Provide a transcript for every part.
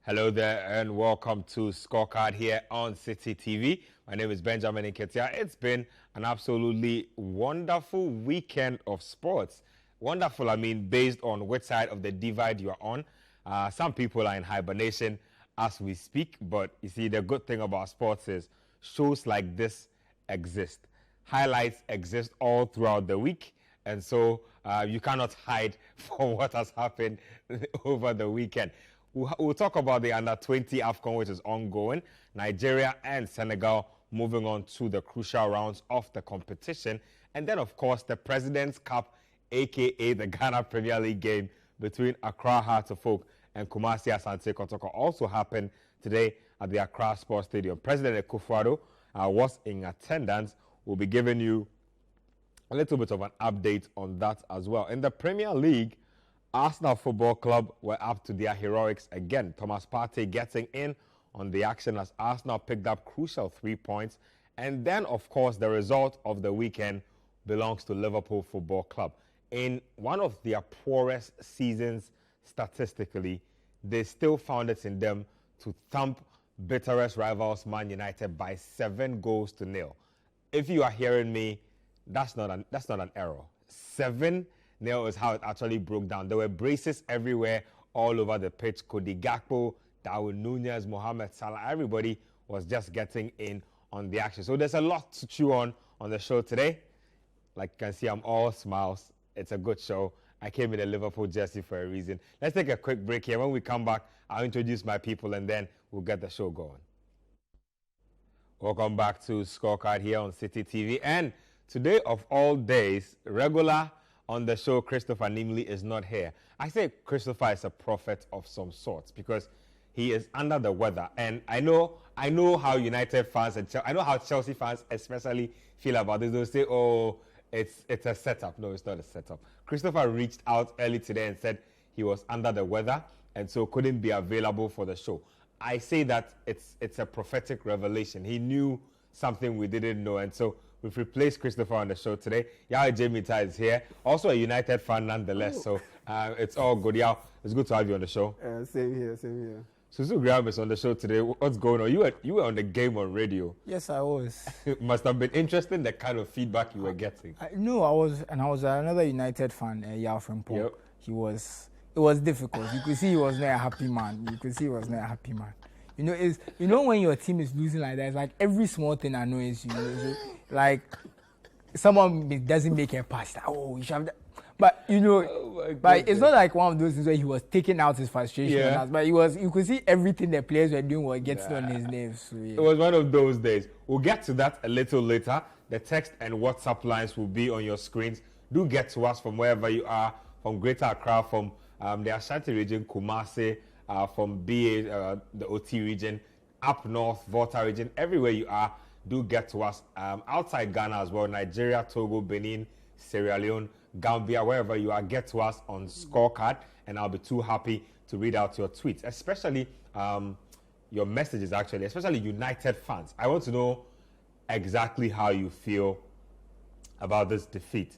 Hello there and welcome to Scorecard here on Citi TV. My name is Benjamin Nketia. It's been an absolutely wonderful weekend of sports. Wonderful, I mean, based on which side of the divide you are on. Some people are in hibernation as we speak, but you see, the good thing about sports is shows like this exist. Highlights exist all throughout the week, and so you cannot hide from what has happened over the weekend. We'll talk about the under-20 AFCON, which is ongoing. Nigeria and Senegal moving on to the crucial rounds of the competition. And then, of course, the President's Cup, a.k.a. the Ghana Premier League game between Accra Hearts of Oak and Kumasi Asante Kotoko also happened today at the Accra Sports Stadium. President Akufo-Addo was in attendance. We'll be giving you a little bit of an update on that as well. In the Premier League, Arsenal Football Club were up to their heroics again. Thomas Partey getting in on the action as Arsenal picked up crucial 3 points. And then, of course, the result of the weekend belongs to Liverpool Football Club. In one of their poorest seasons statistically, they still found it in them to thump bitterest rivals Man United by 7-0. If you are hearing me, that's not an error. 7-0 is how it actually broke down. There were braces everywhere, all over the pitch. Cody Gakpo, Darwin Nunez, Mohamed Salah, everybody was just getting in on the action. So there's a lot to chew on the show today. Like you can see, I'm all smiles. It's a good show. I came in a Liverpool jersey for a reason. Let's take a quick break here. When we come back, I'll introduce my people and then we'll get the show going. Welcome back to Scorecard here on Citi TV. And today, of all days, regular on the show, Christopher Nimley is not here. I say Christopher is a prophet of some sorts because he is under the weather. And I know how United fans and I know how Chelsea fans especially feel about this. They'll say, oh, it's a setup. No, it's not a setup. Christopher reached out early today and said he was under the weather and so couldn't be available for the show. I say that it's a prophetic revelation. He knew something we didn't know, and so we've replaced Christopher on the show today. Yao Jemita is here, also a United fan nonetheless, so it's all good. Yao, it's good to have you on the show. Same here. Susu Graham is on the show today. What's going on? You were on the game on radio. Yes, I was. It must have been interesting, the kind of feedback you were getting. I was another United fan, Yao from Paul. Yep. It was difficult. You could see he was not a happy man. You know when your team is losing like that, it's like every small thing annoys you. So, like someone doesn't make a pass. Oh, you should have that. But but it's not like one of those things where he was taking out his frustration on us. But you could see everything the players were doing was getting on his nerves. So, It was one of those days. We'll get to that a little later. The text and WhatsApp lines will be on your screens. Do get to us from wherever you are, from Greater Accra, from the Ashanti region, Kumasi, from BA, the OT region, up north, Volta region, everywhere you are, do get to us. Outside Ghana as well, Nigeria, Togo, Benin, Sierra Leone, Gambia, wherever you are, get to us on Scorecard, and I'll be too happy to read out your tweets, especially your messages, actually, especially United fans. I want to know exactly how you feel about this defeat.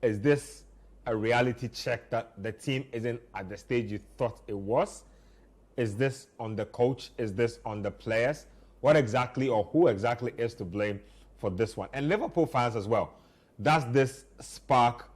Is this a reality check that the team isn't at the stage you thought it was? Is this on the coach? Is this on the players? What exactly or who exactly is to blame for this one? And Liverpool fans as well. Does this spark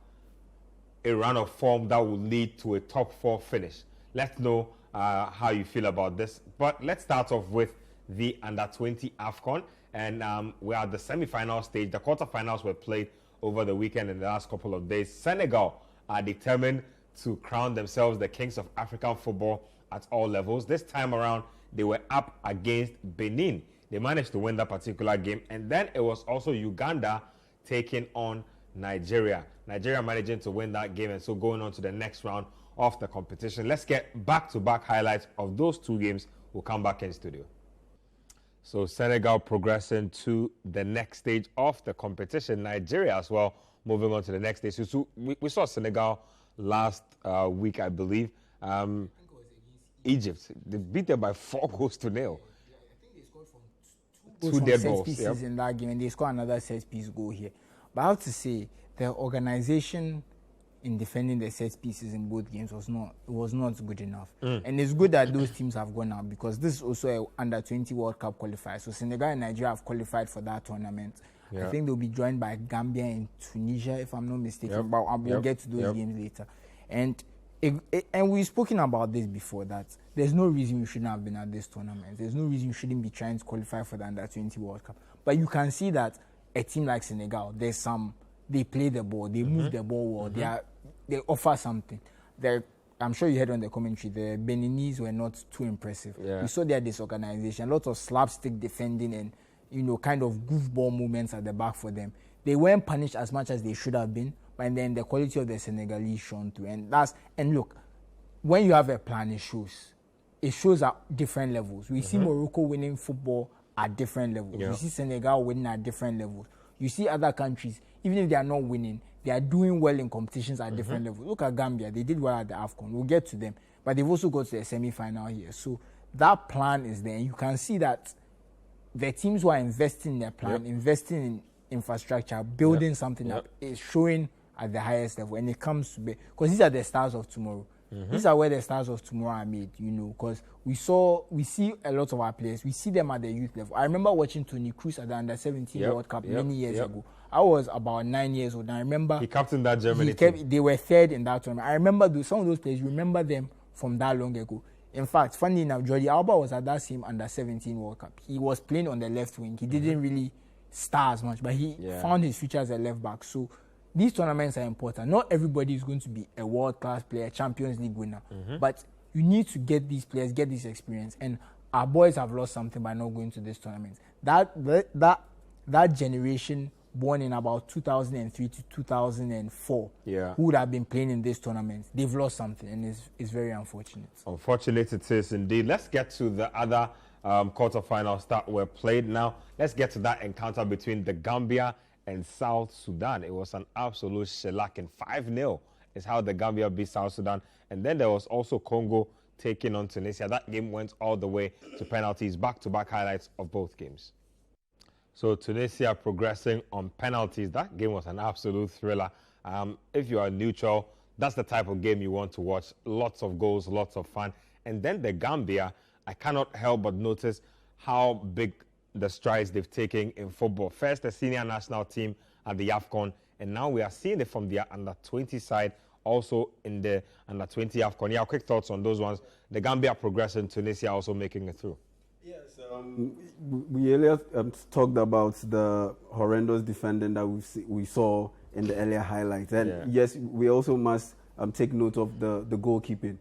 a run of form that will lead to a top 4 finish? Let's know how you feel about this. But let's start off with the under-20 AFCON. And we're at the semi-final stage. The quarterfinals were played over the weekend in the last couple of days. Senegal are determined to crown themselves the kings of African football at all levels. This time around, they were up against Benin. They managed to win that particular game. And then it was also Uganda taking on Nigeria. Nigeria managing to win that game and so going on to the next round of the competition. Let's get back-to-back highlights of those two games. We'll come back in studio. So Senegal progressing to the next stage of the competition. Nigeria as well moving on to the next stage. So we saw Senegal last week, I believe. Egypt. They beat them by 4-0. Yeah, I think they scored from two dead balls pieces in that game, and they scored another set piece goal here. But I have to say, the organization in defending the set pieces in both games was not good enough. And it's good that those teams have gone out, because this is also a under-20 World Cup qualifier. So Senegal and Nigeria have qualified for that tournament. I think they'll be joined by Gambia and Tunisia, if I'm not mistaken. But we'll get to those games later. And we've spoken about this before, that there's no reason you shouldn't have been at this tournament. There's no reason you shouldn't be trying to qualify for the under-20 World Cup. But you can see that a team like Senegal, they play the ball, they move the ball well, they offer something. I'm sure you heard on the commentary, the Beninese were not too impressive. We saw their disorganization, lots of slapstick defending and, kind of goofball movements at the back for them. They weren't punished as much as they should have been, but then the quality of the Senegalese shone through. And look, when you have a plan, it shows at different levels. We see Morocco winning football at different levels. You see Senegal winning at different levels. You see other countries, even if they are not winning, they are doing well in competitions at different levels. Look at Gambia. They did well at the AFCON. We'll get to them. But they've also got to the semi-final here. So that plan is there. And you can see that the teams who are investing in their plan, investing in infrastructure, building something up, is showing at the highest level. And it comes to be, because these are the stars of tomorrow. These are where the stars of tomorrow are made, because we see a lot of our players, we see them at the youth level. I remember watching Toni Kroos at the Under-17 World Cup many years ago. I was about 9 years old, and I remember he captained that Germany team. They were third in that tournament. I remember some of those players, remember them from that long ago. In fact, funny enough, Jordi Alba was at that same Under-17 World Cup. He was playing on the left wing. He didn't really star as much, but he found his future as a left back. So these tournaments are important. Not everybody is going to be a world-class player, Champions League winner. But you need to get these players, get this experience. And our boys have lost something by not going to this tournament. That generation born in about 2003 to 2004 who would have been playing in this tournament, they've lost something, and it's very unfortunate. Unfortunate it is indeed. Let's get to the other quarterfinals that were played now. Let's get to that encounter between the Gambia and South Sudan. It was an absolute shellacking. 5-0 is how the Gambia beat South Sudan. And then there was also Congo taking on Tunisia. That game went all the way to penalties. Back-to-back highlights of both games. So Tunisia progressing on penalties. That game was an absolute thriller. If you are neutral, that's the type of game you want to watch. Lots of goals, lots of fun. And then the Gambia, I cannot help but notice how big the strides they've taken in football. First, the senior national team at the AFCON, and now we are seeing it from their under-20 side, also in the under-20 AFCON. Yeah, quick thoughts on those ones. The Gambia progressing, Tunisia also making it through. Yes, we earlier talked about the horrendous defending that we saw in the earlier highlights. And yes, we also must take note of the goalkeeping,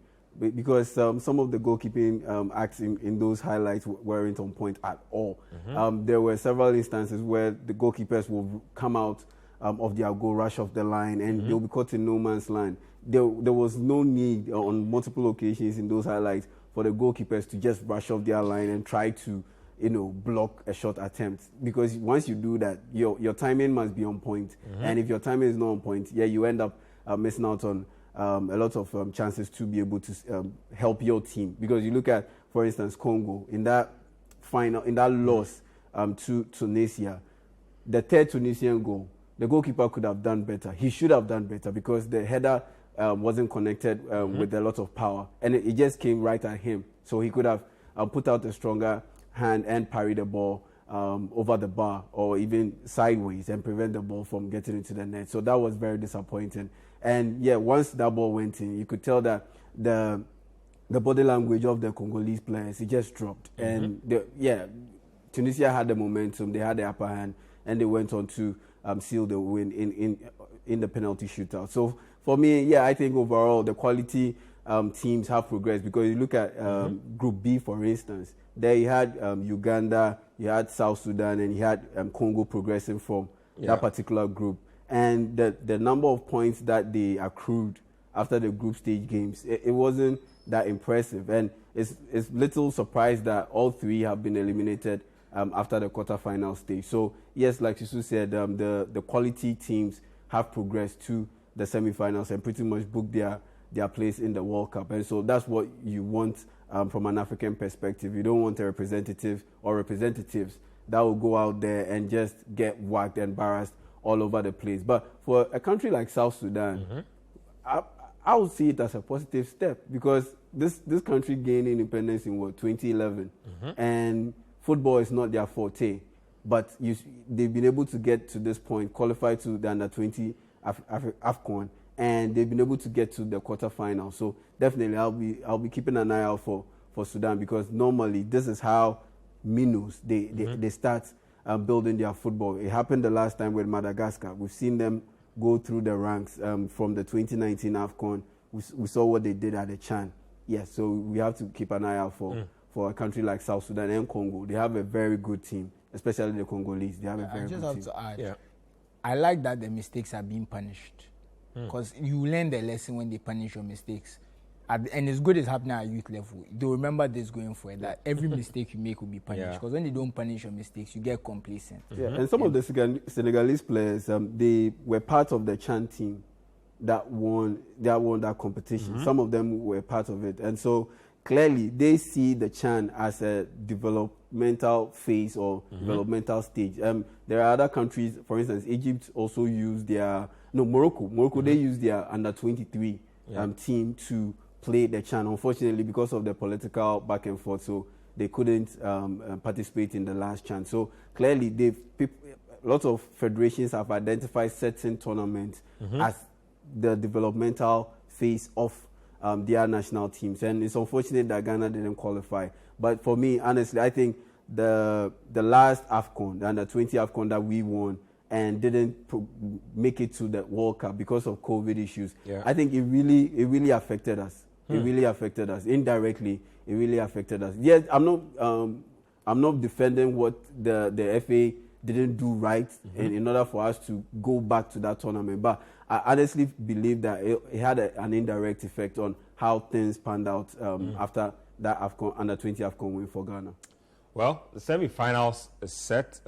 because some of the goalkeeping acts in those highlights weren't on point at all. There were several instances where the goalkeepers will come out of their goal, rush off the line, and they'll be caught in no man's land. There was no need on multiple occasions in those highlights for the goalkeepers to just rush off their line and try to, block a shot attempt. Because once you do that, your timing must be on point. And if your timing is not on point, you end up missing out on a lot of chances to be able to help your team. Because you look at, for instance, Congo, in that loss to Tunisia, the third Tunisian goal, the goalkeeper could have done better. He should have done better, because the header wasn't connected with a lot of power, and it just came right at him. So he could have put out a stronger hand and parry the ball over the bar, or even sideways, and prevent the ball from getting into the net. So that was very disappointing. And once that ball went in, you could tell that the body language of the Congolese players, it just dropped. And Tunisia had the momentum, they had the upper hand, and they went on to seal the win in the penalty shootout. So for me, I think overall the quality teams have progressed, because you look at Group B, for instance, there you had Uganda, you had South Sudan, and you had Congo progressing from that particular group. And the number of points that they accrued after the group stage games, it wasn't that impressive. And it's little surprise that all three have been eliminated after the quarterfinal stage. So yes, like Sisu said, the quality teams have progressed to the semifinals and pretty much booked their place in the World Cup. And so that's what you want from an African perspective. You don't want a representative or representatives that will go out there and just get whacked and embarrassed all over the place. But for a country like South Sudan, I would see it as a positive step because this country gained independence in 2011, and football is not their forte, but they've been able to get to this point, qualify to the under-20 AFCON, and they've been able to get to the quarterfinal. So definitely, I'll be keeping an eye out for Sudan because normally this is how minnows they start building their football. It happened the last time with Madagascar. We've seen them go through the ranks from the 2019 AFCON. We saw what they did at the Chan. Yes, so we have to keep an eye out for a country like South Sudan and Congo. They have a very good team, especially the Congolese. They have a very good team. I just have to add, I like that the mistakes are being punished because you learn the lesson when they punish your mistakes. And it's good it's happening at youth level. They'll remember this going forward, that every mistake you make will be punished. Because when they don't punish your mistakes, you get complacent. Yeah, and some of the Senegalese players, they were part of the Chan team that won that competition. Some of them were part of it. And so clearly they see the Chan as a developmental phase or developmental stage. There are other countries, for instance, Egypt also used Morocco, they used their under-23 team to play the Chan. Unfortunately, because of the political back and forth, so they couldn't participate in the last Chan. So clearly, lots of federations have identified certain tournaments as the developmental phase of their national teams, and it's unfortunate that Ghana didn't qualify. But for me, honestly, I think the last AFCON, the under-20 AFCON that we won and didn't make it to the World Cup because of COVID issues, I think it really affected us. It really affected us indirectly. It really affected us. Yes, I'm not defending what the FA didn't do right in order for us to go back to that tournament. But I honestly believe that it had an indirect effect on how things panned out after that AFCON, under-20 AFCON win for Ghana. Well, the semi-finals is set.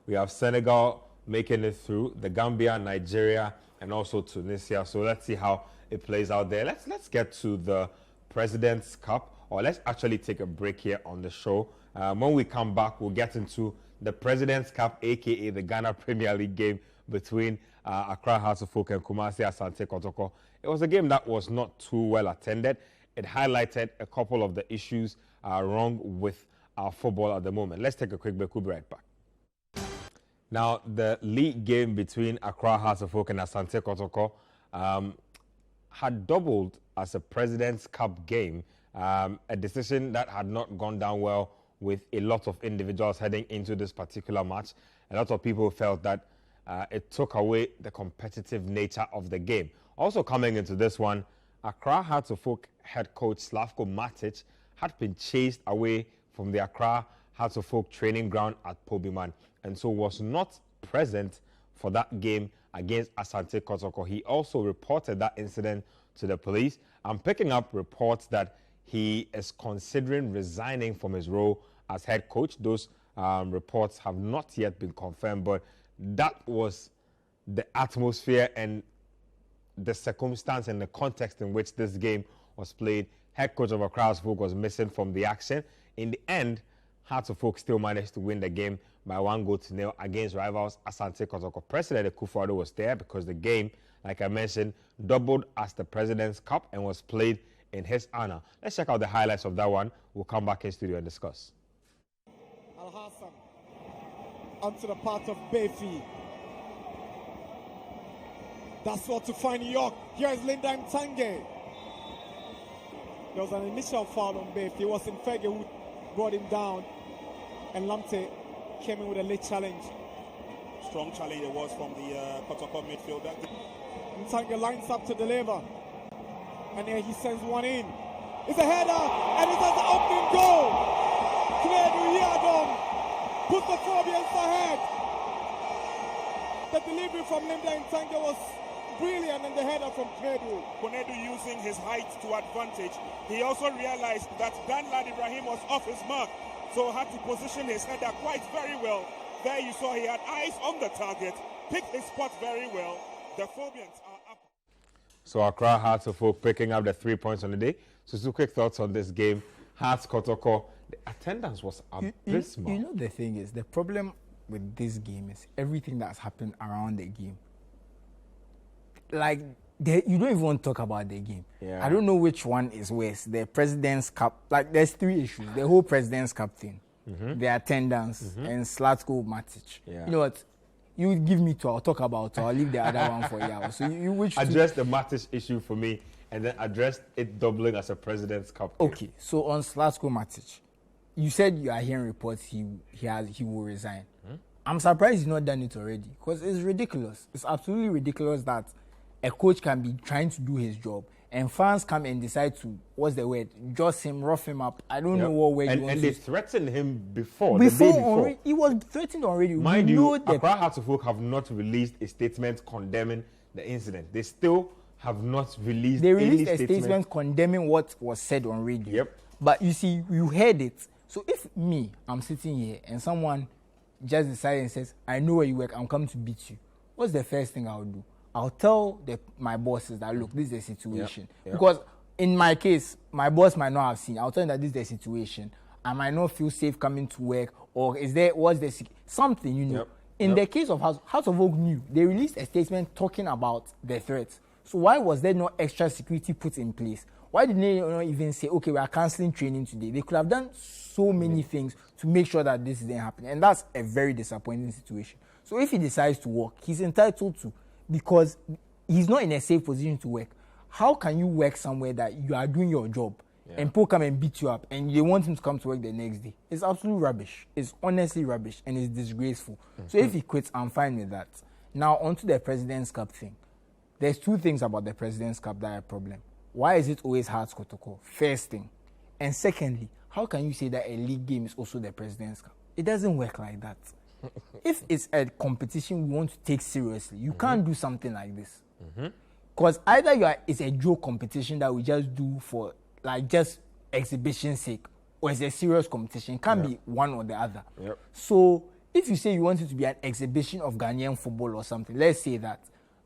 We have Senegal making it through, the Gambia, Nigeria, and also Tunisia. So let's see how it plays out there. Let's get to the President's Cup, or let's actually take a break here on the show. When we come back, we'll get into the President's Cup, aka the Ghana Premier League game between Accra Hearts of Oak and Kumasi Asante Kotoko. It was a game that was not too well attended. It highlighted a couple of the issues wrong with our football at the moment. Let's take a quick break. We'll be right back. Now, the league game between Accra Hearts of Oak and Asante Kotoko had doubled as a President's Cup game, a decision that had not gone down well with a lot of individuals heading into this particular match. A lot of people felt that it took away the competitive nature of the game. Also coming into this one, Accra Hearts of Oak head coach Slavko Matic had been chased away from the Accra Hearts of Oak training ground at Pobiman, and so was not present for that game against Asante Kotoko. He also reported that incident to the police. I'm picking up reports that he is considering resigning from his role as head coach. Those reports have not yet been confirmed, but that was the atmosphere and the circumstance and the context in which this game was played. Head coach of Accra Hearts of Oak was missing from the action. In the end, Hearts of Oak still managed to win the game by 1-0 against rivals Asante Kotoko. President Akufo-Addo was there because the game, like I mentioned, doubled as the President's Cup and was played in his honor. Let's check out the highlights of that one. We'll come back in studio and discuss. Al-Hassan onto the part of Bayfi. That's what to find York. Here's Linda Mtange. There was an initial foul on Bayfi. It was Infege who brought him down, and Lamte came in with a late challenge. Strong challenge it was from the Kotoko midfielder. Mtange lines up to deliver, and here he sends one in. It's a header, and it's an opening goal. Knedu Yadom put the Phobians ahead. The delivery from Linda Mtange was brilliant, and the header from Knedu. Knedu using his height to advantage. He also realized that Dan Lad Ibrahim was off his mark, so had to position his header quite very well. There you saw he had eyes on the target, picked his spot very well. The Phobians are up. So Accra Hearts of Oak picking up the 3 points on the day. So two quick thoughts on this game. Hearts Kotoko, the attendance was abysmal. You know the thing is, the problem with this game is everything that's happened around the game. Like, you don't even want to talk about the game. Yeah. I don't know which one is worse. The President's Cup, like there's 3 issues. The whole President's Cup thing, the attendance, and Zlatko Matic. Yeah. You know what? You give me 2, I'll talk about 2. I'll leave the other one for you. So you which address the Matic issue for me, and then address it doubling as a President's Cup. Okay, so on Zlatko Matic, you said you are hearing reports he will resign. I'm surprised he's not done it already, because it's ridiculous. It's absolutely ridiculous that a coach can be trying to do his job and fans come and decide to, what's the word, just him, rough him up. I don't know what word and, you want and to they threatened him before. Already, he was threatened already. Mind you, Accra Hearts of Oak have not released a statement condemning the incident. They still have not released. They released a statement condemning what was said on radio. Yep. But you see, you heard it. So if I'm sitting here and someone just decides and says, I know where you work, I'm coming to beat you, what's the first thing I'll do? I'll tell my bosses that, look, this is the situation. Yep. Because in my case, my boss might not have seen. I'll tell them that this is the situation. I might not feel safe coming to work, or something, you know. Yep. In the case of House of Oak knew, they released a statement talking about the threats. So why was there no extra security put in place? Why didn't they not even say, okay, we are cancelling training today? They could have done so many things to make sure that this didn't happen. And that's a very disappointing situation. So if he decides to work, he's entitled to, because he's not in a safe position to work. How can you work somewhere that you are doing your job and people come and beat you up and they want him to come to work the next day? It's absolute rubbish. It's honestly rubbish and it's disgraceful. So if he quits, I'm fine with that. Now, onto the President's Cup thing. There's 2 things about the President's Cup that are a problem. Why is it always Hearts Kotoko? First thing. And secondly, how can you say that a league game is also the President's Cup? It doesn't work like that. If it's a competition we want to take seriously, you can't do something like this. Because either it's a joke competition that we just do for like just exhibition sake, or it's a serious competition. It can't be one or the other. Yep. So if you say you want it to be an exhibition of Ghanaian football or something, let's say that.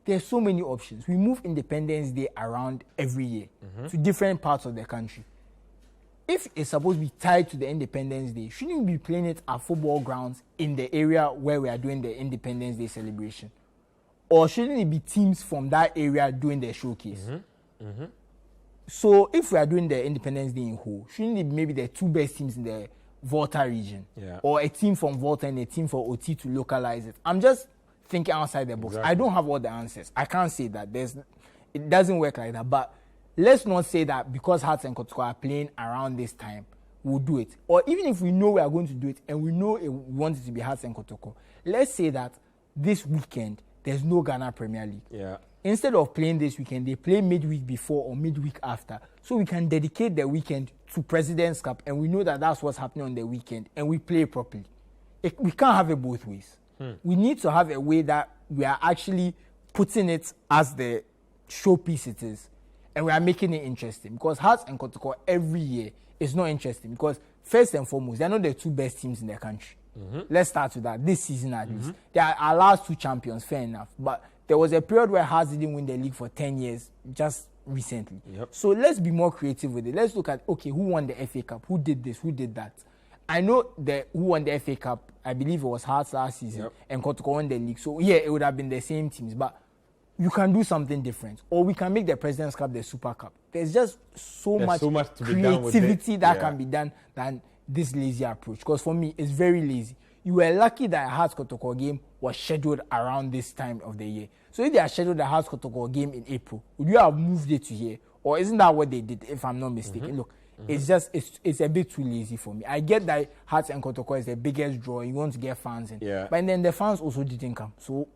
There's so many options. We move Independence Day around every year to different parts of the country. If it's supposed to be tied to the Independence Day, shouldn't we be playing it at football grounds in the area where we are doing the Independence Day celebration? Or shouldn't it be teams from that area doing the showcase? So if we are doing the Independence Day in Ho, shouldn't it be maybe the 2 best teams in the Volta region? Or a team from Volta and a team for OT to localize it? I'm just thinking outside the box. Exactly. I don't have all the answers. I can't say that. It doesn't work like that. But let's not say that because Hearts and Kotoko are playing around this time, we'll do it. Or even if we know we are going to do it and we know we want it to be Hearts and Kotoko, let's say that this weekend there's no Ghana Premier League. Yeah. Instead of playing this weekend, they play midweek before or midweek after. So we can dedicate the weekend to President's Cup and we know that that's what's happening on the weekend and we play properly. We can't have it both ways. We need to have a way that we are actually putting it as the showpiece it is, and we are making it interesting. Because Hearts and Kotoko every year is not interesting. Because first and foremost, they are not the 2 best teams in the country. Let's start with that. This season at least, they are our last 2 champions. Fair enough, but there was a period where Hearts didn't win the league for 10 years, just recently. So let's be more creative with it. Let's look at, okay, who won the FA Cup? Who did this? Who did that? I know who won the FA Cup. I believe it was Hearts last season, and Kotoko won the league. So yeah, it would have been the same teams, but you can do something different, or we can make the President's Cup the Super Cup. There's just so much creativity that can be done than this lazy approach. Because for me, it's very lazy. You were lucky that a Hearts Kotoko game was scheduled around this time of the year. So if they had scheduled a Hearts Kotoko game in April, would you have moved it to here, or isn't that what they did? If I'm not mistaken, look. It's just it's a bit too lazy for me. I get that Hearts and Kotoko is the biggest draw. You want to get fans in, but then the fans also didn't come. So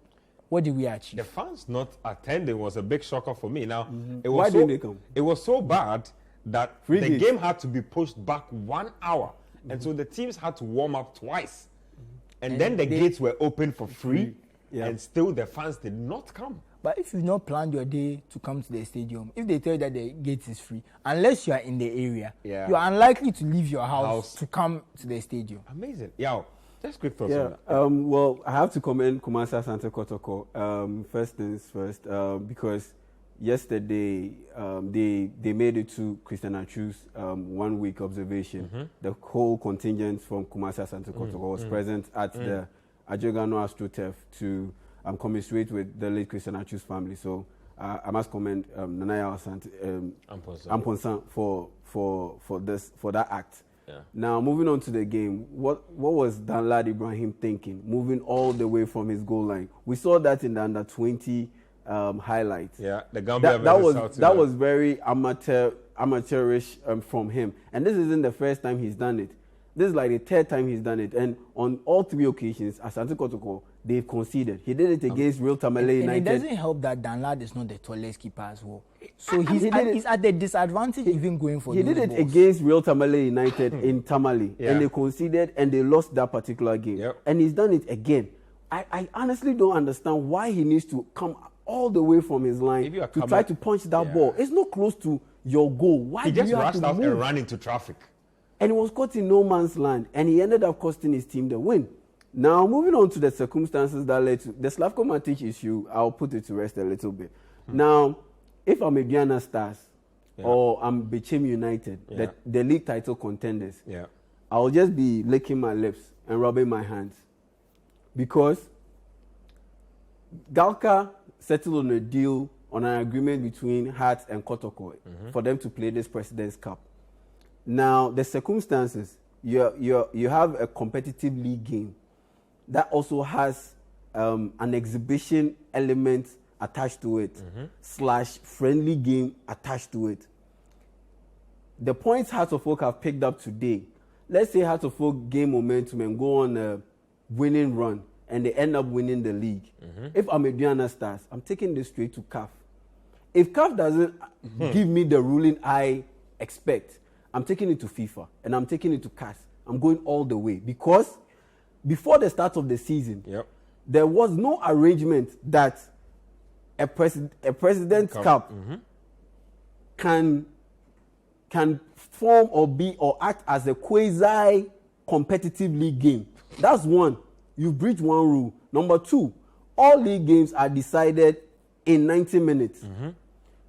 what did we achieve? The fans not attending was a big shocker for me. Now Why didn't they come? It was so bad that the game had to be pushed back 1 hour, and so the teams had to warm up twice, and then the gates were open for free, and still the fans did not come. But if you've not planned your day to come to the stadium, if they tell you that the gate is free, unless you are in the area, you are unlikely to leave your house to come to the stadium. Amazing. Just quick thoughts on that. Well, I have to commend Kumasi Asante Kotoko. First things first, because yesterday they made it to Christian Achu's 1 week observation. The whole contingent from Kumasi Asante Kotoko was present at the Ajogano AstroTurf to commiserate with the late Christian Achu's family. So I must commend Nanaya Amponsan for that act. Yeah. Now, moving on to the game, what was Danlad Ibrahim thinking, moving all the way from his goal line? We saw that in the under-20 highlights. Yeah, the Gambia that was very amateurish from him. And this isn't the first time he's done it. This is like the third time he's done it. And on all 3 occasions, Asante Kotoko, they've conceded. He did it against Real Tamale United. And it doesn't help that Danlad is not the tallest keeper as well. So he's at the disadvantage even going for He did it against Real Tamale United in Tamale. And they conceded and they lost that particular game. Yep. And he's done it again. I honestly don't understand why he needs to come all the way from his line to try to punch that ball. It's not close to your goal. Why do you have to move? He just rushed out and ran into traffic. And he was caught in no man's land, and he ended up costing his team the win. Now, moving on to the circumstances that led to the Slavko Matic issue, I'll put it to rest a little bit. Now, if I'm a Diana Stars or I'm Bechem United, the league title contenders, I'll just be licking my lips and rubbing my hands. Because Galka settled on a deal, on an agreement between Hearts and Kotoko for them to play this President's Cup. Now, the circumstances, you have a competitive league game that also has an exhibition element attached to it, / friendly game attached to it. The points Hearts of Oak have picked up today, let's say Hearts of Oak gain momentum and go on a winning run, and they end up winning the league. If I'm a Diana Stars, I'm taking this straight to CAF. If CAF doesn't give me the ruling I expect, I'm taking it to FIFA and I'm taking it to CAS. I'm going all the way because before the start of the season, there was no arrangement that a President's Cup can form or be or act as a quasi-competitive league game. That's one. You've breached one rule. Number 2, all league games are decided in 90 minutes.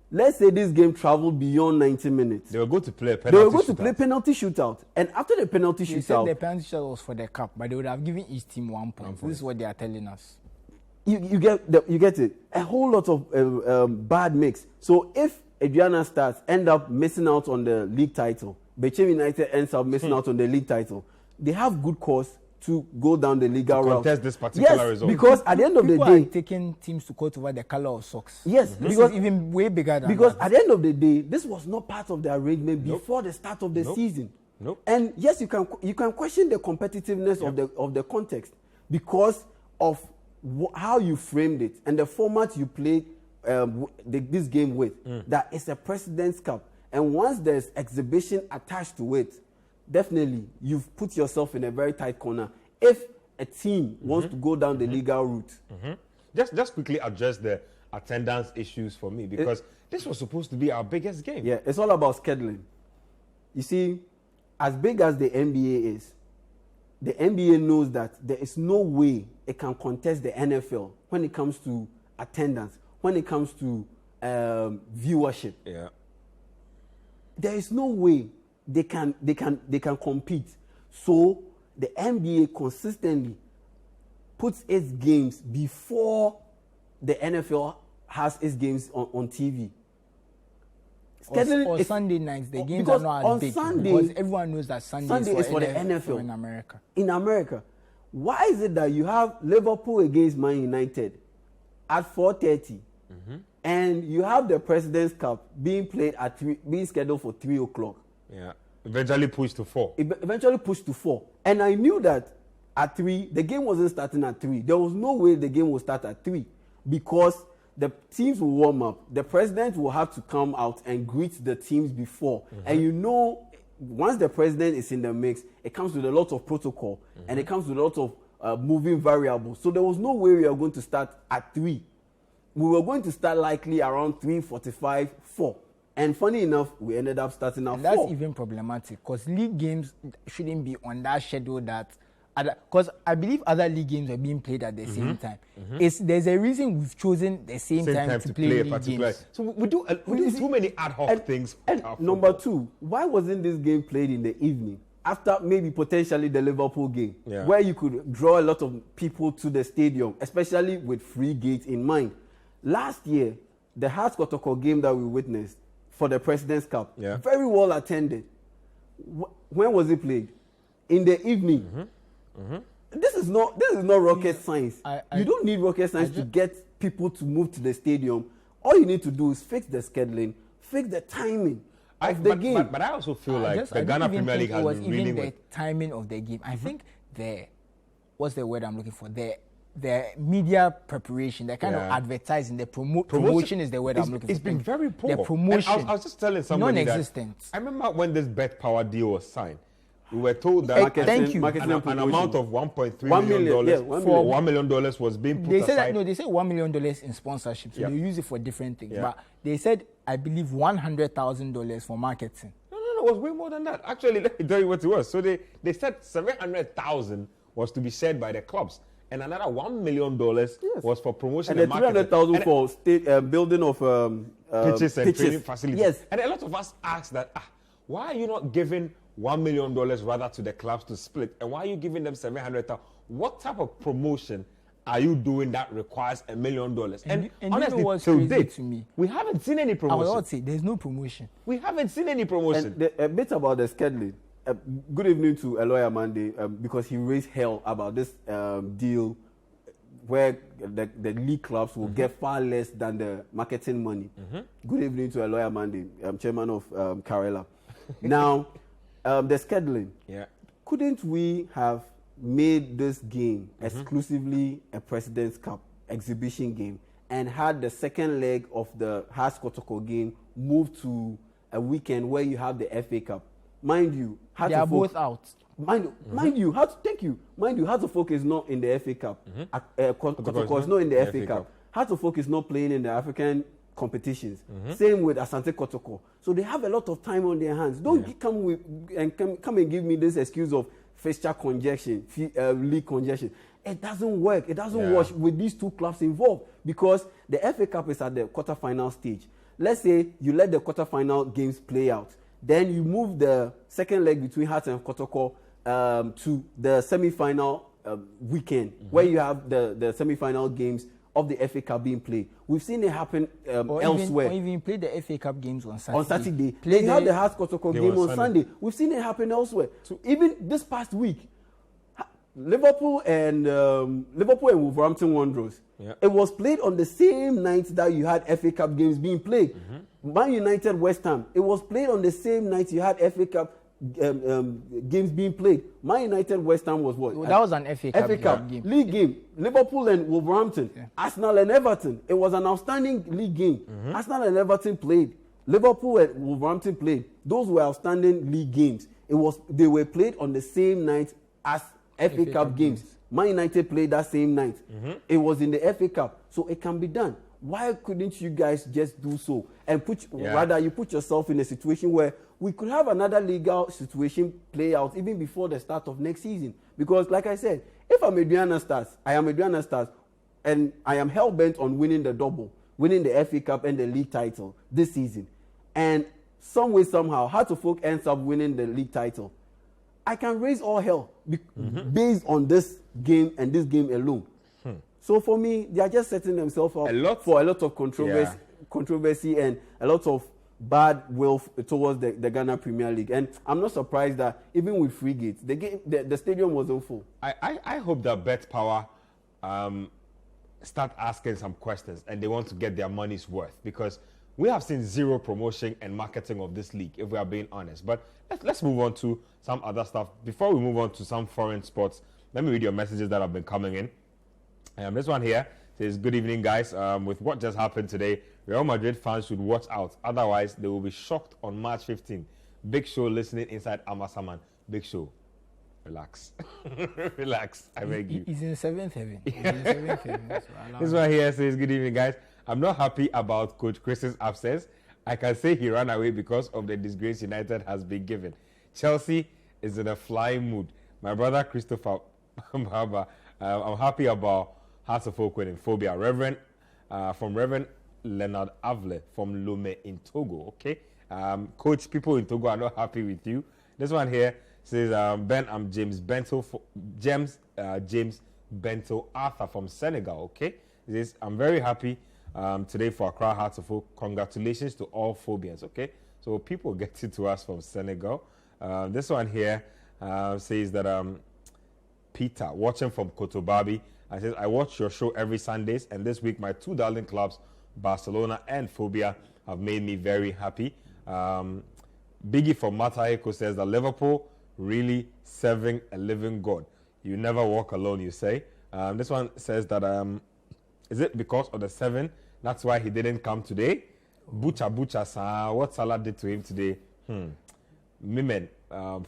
Let's say this game traveled beyond 90 minutes. They were going to play penalty shootout. And after the penalty shootout... said the penalty shootout was for the cup, but they would have given each team 1 point. This is what they are telling us. You get it. A whole lot of bad mix. So if Adriana Stars end up missing out on the league title, Bechem United ends up missing out on the league title, they have good cause to go down the legal route. Contest this particular result. Because at the end of the day... People are taking teams to court over the color of socks. Yes. This is even way bigger than because that. At the end of the day, this was not part of the arrangement before the start of the season. And yes, you can question the competitiveness of the context because of how you framed it and the format you played this game with. That it's a President's Cup. And once there's exhibition attached to it, definitely you've put yourself in a very tight corner if a team wants to go down the legal route. Just quickly address the attendance issues for me because this was supposed to be our biggest game. Yeah, it's all about scheduling. You see, as big as the NBA is, the NBA knows that there is no way it can contest the NFL when it comes to attendance, when it comes to viewership. There is no way they can compete. So the NBA consistently puts its games before the NFL has its games on TV. Or Sunday nights, the games are not as big because everyone knows that Sunday is for the NFL in America. In America, why is it that you have Liverpool against Man United at 4:30, and you have the President's Cup being played at being scheduled for 3 o'clock? Eventually pushed to 4. Eventually pushed to 4. And I knew that at 3, the game wasn't starting at 3. There was no way the game would start at 3 because the teams will warm up. The president will have to come out and greet the teams before. And you know, once the president is in the mix, it comes with a lot of protocol and it comes with a lot of moving variables. So there was no way we were going to start at 3. We were going to start likely around 3:45, 4. And funny enough, we ended up starting at 4. That's even problematic because league games shouldn't be on that schedule because I believe other league games are being played at the same time. There's a reason we've chosen the same time to play league games. So we do too many ad hoc things. And number 2, why wasn't this game played in the evening? After maybe potentially the Liverpool game, where you could draw a lot of people to the stadium, especially with free gates in mind. Last year, the Hearts Kotoko game that we witnessed for the President's Cup, Yeah. very well attended. When was it played? In the evening. This is not rocket science. You don't need rocket science to get people to move to the stadium. All you need to do is fix the scheduling, fix the timing of the game. But I also feel like the Ghana Premier League has been really the timing of the game. I think what's the word I'm looking for? The media preparation, the kind of advertising, the promotion is the word I'm looking for. It's been very poor. The promotion. And I was just telling somebody non-existent. I remember when this Bet Power deal was signed, we were told that Thank you. an amount of $1.3 $1 million, $1 million was being put they aside. said that, no, they said $1 million in sponsorship, so they use it for different things. But they said, I believe, $100,000 for marketing. No, it was way more than that. Actually, let me tell you what it was. So they said 700,000 was to be shared by the clubs, and another $1 million was for promotion and marketing. And 300,000 for state building of pitches and training facilities. Yes. And a lot of us asked that, why are you not giving $1 million rather to the clubs to split, and why are you giving them 700,000? What type of promotion are you doing that requires $1 million? And honestly, you know what's till crazy date, to me? we haven't seen any promotion. I would say there's no promotion. We haven't seen any promotion. And a bit about the scheduling. Good evening to Eloy Amande, because he raised hell about this deal where the league clubs will get far less than the marketing money. Good evening to Eloy Amande, chairman of Karela. Now, the scheduling. Yeah. Couldn't we have made this game exclusively a President's Cup exhibition game and had the second leg of the Hearts Kotoko game moved to a weekend where you have the FA Cup? Mind you, they are both out. Mind you, Hearts of Folk is not in the FA Cup. Kotoko is not in the FA Cup. Hearts of Folk is not playing in the African competitions. Same with Asante Kotoko. So they have a lot of time on their hands. Don't come and give me this excuse of fixture congestion, league congestion. It doesn't work. It doesn't wash with these two clubs involved, because the FA Cup is at the quarterfinal stage. Let's say you let the quarterfinal games play out. Then you move the second leg between Hearts and Kotoko to the semi-final weekend, where you have the semi-final games of the FA Cup being played. We've seen it happen elsewhere. Or even play the FA Cup games on Saturday. On Saturday. You have the Hearts Kotoko game on Sunday. We've seen it happen elsewhere. So even this past week, Liverpool and Wolverhampton Wanderers, it was played on the same night that you had FA Cup games being played. Man United West Ham, it was played on the same night you had FA Cup games being played. Man United West Ham was what? That was an FA Cup game. League game. Liverpool and Wolverhampton. Arsenal and Everton. It was an outstanding league game. Arsenal and Everton played. Liverpool and Wolverhampton played. Those were outstanding league games. They were played on the same night as FA Cup games. Man United played that same night. It was in the FA Cup, so it can be done. Why couldn't you guys just do so and rather you put yourself in a situation where we could have another legal situation play out even before the start of next season? Because, like I said, if I'm Aduana Stars, I am Aduana Stars, and I am hell bent on winning the double, winning the FA Cup and the league title this season, and some way somehow Hearts of Folk ends up winning the league title, I can raise all hell based on this game and this game alone. So for me, they are just setting themselves up for a lot of controversy and a lot of bad will towards the Ghana Premier League. And I'm not surprised that even with free gates, the stadium wasn't full. I hope that Bet Power start asking some questions and they want to get their money's worth, because we have seen zero promotion and marketing of this league, if we are being honest. But let's move on to some other stuff. Before we move on to some foreign sports, let me read your messages that have been coming in. This one here says, good evening, guys. With what just happened today, Real Madrid fans should watch out. Otherwise, they will be shocked on March 15. Big Show listening inside Amasaman. Big Show, relax. Relax, I beg you. He's in the seventh heaven. This one here says, good evening, guys. I'm not happy about Coach Chris's absence. I can say he ran away because of the disgrace United has been given. Chelsea is in a flying mood. My brother Christopher Mbaba, I'm happy about Hearts of Folk winning. Phobia. From Reverend Leonard Avle from Lome in Togo. Okay. Coach, people in Togo are not happy with you. This one here says, Ben, I'm James Bento Arthur from Senegal. Okay. This, I'm very happy today for Accra Hearts of Oak. Congratulations to all Phobians, okay? So people get it to us from Senegal. This one here says that Peter, watching from Kotobabi, I says, I watch your show every Sundays, and this week my two darling clubs, Barcelona and Phobia, have made me very happy. Biggie from Mataeko says that Liverpool really serving a living God. You never walk alone, you say. This one says that, is it because of the 7? That's why he didn't come today? Bucha, sir. What Salah did to him today? Mimen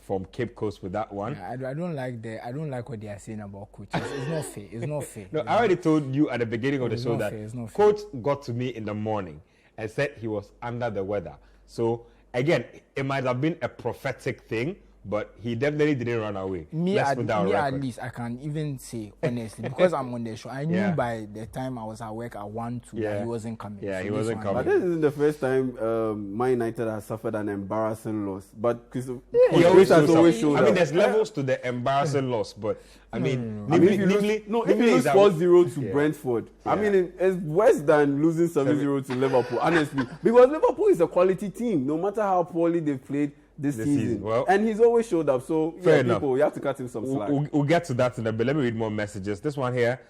from Cape Coast with that one. I don't like what they are saying about Coach. It's not fair. It's not fair. No, I already told you at the beginning of the show that Coach got to me in the morning and said he was under the weather. So again, it might have been a prophetic thing, but he definitely didn't run away. At least I can even say honestly, because I'm on the show, I knew by the time I was at work at 1-2 that he wasn't coming. Yeah, so he wasn't coming. But this isn't the first time Man United has suffered an embarrassing loss. But he always showed up. I mean, there's levels to the embarrassing loss, but I mean, if you lose 4-0 to Brentford, I mean, it's worse than losing 7-0 to Liverpool, honestly. Because Liverpool is a quality team, no matter how poorly they've played this season. Well, and he's always showed up. So, people, you have to cut him some slack. We'll get to that in a bit. Let me read more messages. This one here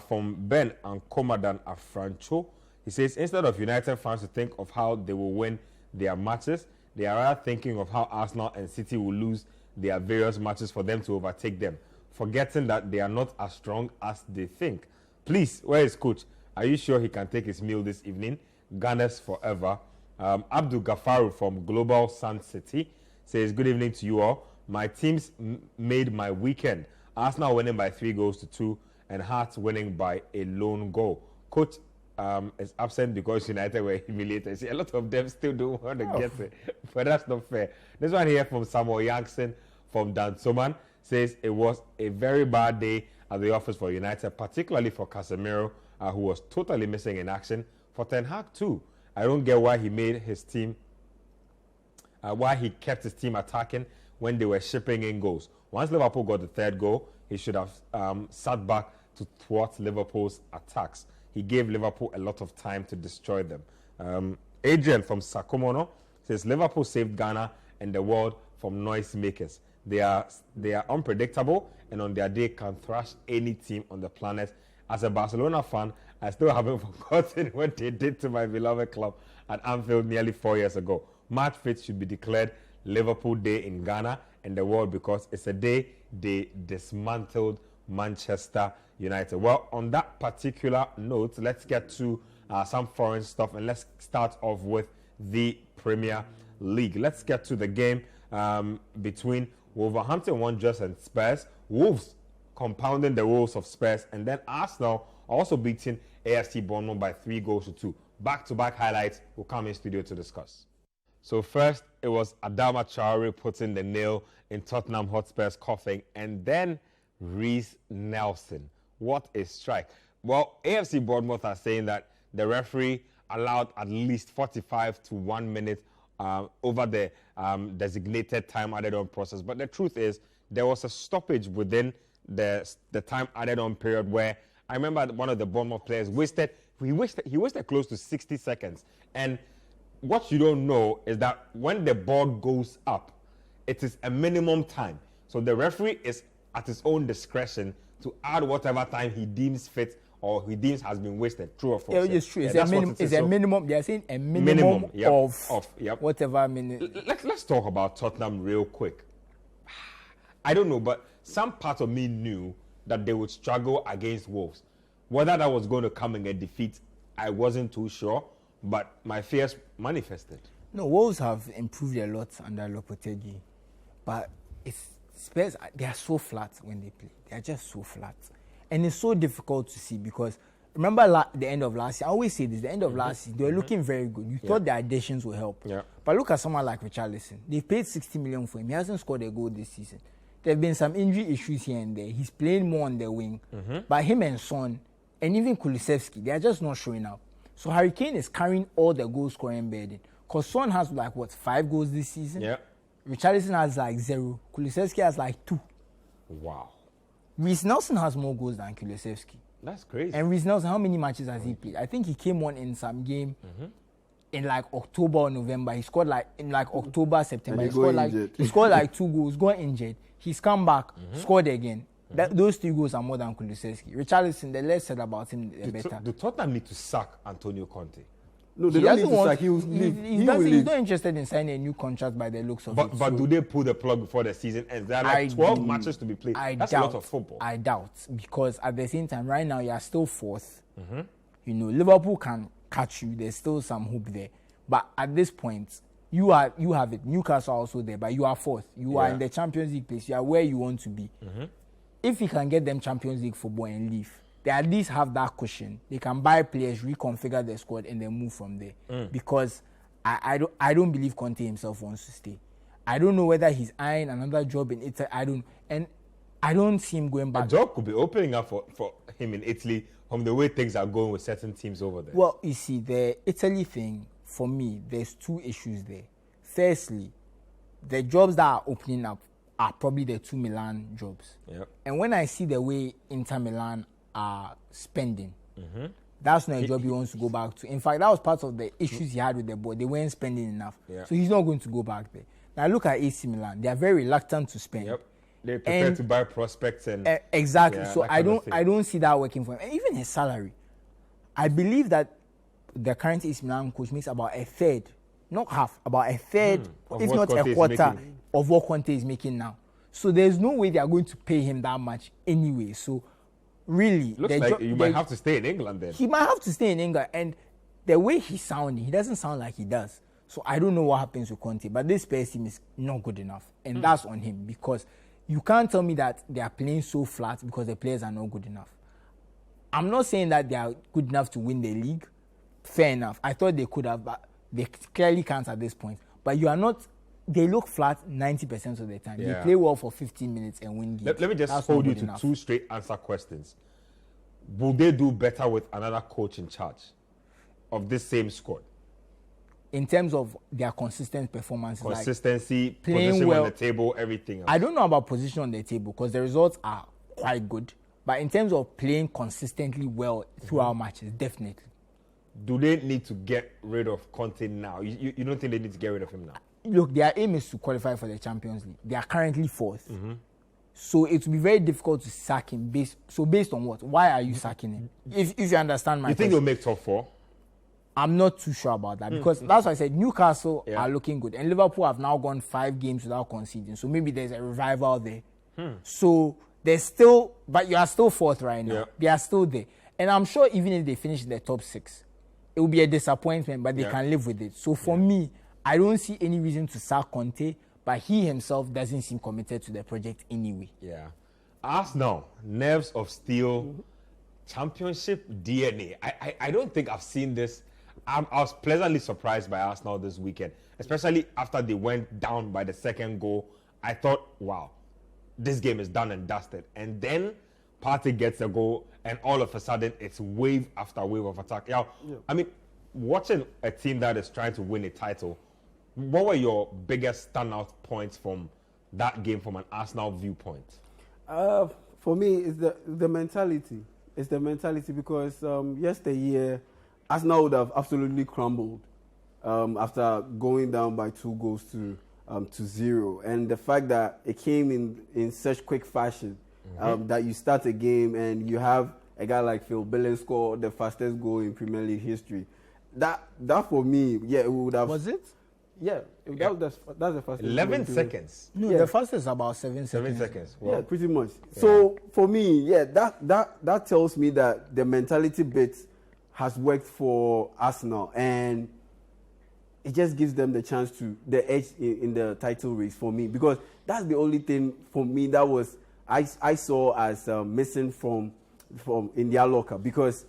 from Ben and Komadan Afrancho. He says, instead of United fans to think of how they will win their matches, they are rather thinking of how Arsenal and City will lose their various matches for them to overtake them, forgetting that they are not as strong as they think. Please, where is Coach? Are you sure he can take his meal this evening? Gunners forever. Abdul Gafaru from Global Sun City says, good evening to you all. My teams made my weekend. Arsenal winning by 3-2 and Hearts winning by a lone goal. Coach is absent because United were humiliated. See, a lot of them still don't want to get it, but that's not fair. This one here from Samuel Yankson from Dansoman says it was a very bad day at the office for United, particularly for Casemiro, who was totally missing in action. For Ten Hag too. I don't get why he made his team, why he kept his team attacking when they were shipping in goals. Once Liverpool got the third goal, he should have sat back to thwart Liverpool's attacks. He gave Liverpool a lot of time to destroy them. Adrian from Sakomono says, Liverpool saved Ghana and the world from noisemakers. They are unpredictable and on their day can thrash any team on the planet. As a Barcelona fan, I still haven't forgotten what they did to my beloved club at Anfield nearly 4 years ago. March 5th should be declared Liverpool Day in Ghana and the world because it's a day they dismantled Manchester United. Well, on that particular note, let's get to some foreign stuff and let's start off with the Premier League. Let's get to the game between Wolverhampton Wanderers and Spurs. Wolves compounding the woes of Spurs, and then Arsenal also beating AFC Bournemouth by 3-2. Back-to-back highlights will come in studio to discuss. So first, it was Adama Traore putting the nail in Tottenham Hotspur's coffin, and then Reece Nelson. What a strike. Well, AFC Bournemouth are saying that the referee allowed at least 45 to 1 minute over the designated time added on process. But the truth is, there was a stoppage within the time added on period where I remember one of the Bournemouth players wasted close to 60 seconds. And what you don't know is that when the ball goes up, it is a minimum time. So the referee is at his own discretion to add whatever time he deems fit or he deems has been wasted. True or false? Yeah, it's true. It's a minimum. They are saying a minimum of whatever minute. Let's talk about Tottenham real quick. I don't know, but some part of me knew that they would struggle against Wolves. Whether that was going to come in a defeat, I wasn't too sure, but my fears manifested. No, Wolves have improved a lot under Lopetegui, but Spurs, they are so flat when they play. They are just so flat. And it's so difficult to see because, remember the end of last year, I always say this, the end of last year, they were looking very good. You thought the additions would help. Yeah. But look at someone like Richarlison. They paid 60 million for him. He hasn't scored a goal this season. There have been some injury issues here and there. He's playing more on the wing. But him and Son, and even Kulusevski, they are just not showing up. So Harry Kane is carrying all the goal scoring burden. Because Son has 5 goals this season. Yeah. Richarlison has 0. Kulusevski has 2. Wow. Reece Nelson has more goals than Kulusevski. That's crazy. And Reece Nelson, how many matches has he played? I think he came on in some game in like October or November. He scored like in like October, September. He scored like 2 goals, got injured. He's come back, scored again. Those 3 goals are more than Kulusevski. Richarlison, the less said about him, the better. Do Tottenham need to sack Antonio Conte? No, they don't need to sack. He's not interested in signing a new contract by the looks of it. But do they pull the plug before the season ends? There are like 12 matches to be played. That's a lot of football. I doubt, because at the same time, right now, you are still 4th. You know, Liverpool can catch you. There's still some hope there. But at this point, you have it. Newcastle are also there, but you are 4th. You are in the Champions League place. You are where you want to be. If you can get them Champions League football and leave, they at least have that cushion. They can buy players, reconfigure their squad, and then move from there. Because I don't believe Conte himself wants to stay. I don't know whether he's eyeing another job in Italy. I don't see him going back. A job could be opening up for him in Italy from the way things are going with certain teams over there. Well, you see, the Italy thing, for me, there's 2 issues there. Firstly, the jobs that are opening up are probably the 2 Milan jobs. And when I see the way Inter Milan are spending, that's not a job he wants to go back to. In fact, that was part of the issues he had with the board. They weren't spending enough. So he's not going to go back there. Now look at AC Milan. They are very reluctant to spend. They prefer to buy prospects and exactly. So I don't see that working for him. And even his salary, I believe that the current AC Milan coach makes about a third, not half, about a third, if not a quarter of what Conte is making now. So there's no way they are going to pay him that much anyway. So really, looks like you might have to stay in England then. He might have to stay in England, and the way he's sounding, he doesn't sound like he does. So I don't know what happens with Conte, but this Spurs team is not good enough, and that's on him, because you can't tell me that they are playing so flat because the players are not good enough. I'm not saying that they are good enough to win the league. Fair enough. I thought they could have, but they clearly can't at this point. But you are not. They look flat 90% of the time. They play well for 15 minutes and win games. Let me just hold you to 2 straight answer questions. Will they do better with another coach in charge of this same squad? In terms of their consistent performances, consistency, like playing position well on the table, everything else. I don't know about position on the table because the results are quite good. But in terms of playing consistently well throughout matches, definitely. Do they need to get rid of Conte now? You don't think they need to get rid of him now? Look, their aim is to qualify for the Champions League. They are currently 4th. So it will be very difficult to sack him. Based on what? Why are you sacking him? If you understand my question. You think they'll make top 4? I'm not too sure about that because that's why I said Newcastle are looking good. And Liverpool have now gone 5 games without conceding. So maybe there's a revival there. So there's still, but you are still 4th right now. They are still there. And I'm sure even if they finish in the top 6, it will be a disappointment, but they can live with it. So for me, I don't see any reason to sack Conte, but he himself doesn't seem committed to the project anyway. Arsenal, nerves of steel, championship DNA. I don't think I've seen this. I was pleasantly surprised by Arsenal this weekend, especially after they went down by the 2nd goal. I thought, wow, this game is done and dusted. And then Partey gets a goal, and all of a sudden, it's wave after wave of attack. I mean, watching a team that is trying to win a title, what were your biggest standout points from that game from an Arsenal viewpoint? For me, it's the mentality. It's the mentality because yesteryear, Arsenal would have absolutely crumbled after going down by 2 goals to 0. And the fact that it came in such quick fashion, that you start a game and you have a guy like Phil Billings score the fastest goal in Premier League history. That for me, it would have. Was it? Yeah, that's the fastest. 11 seconds. No, the fastest is about 7 seconds. 7 seconds. Wow. Yeah, pretty much. So for me, that tells me that the mentality bit has worked for Arsenal, and it just gives them the chance to the edge in the title race for me, because that's the only thing for me that was I saw as missing from in their locker, because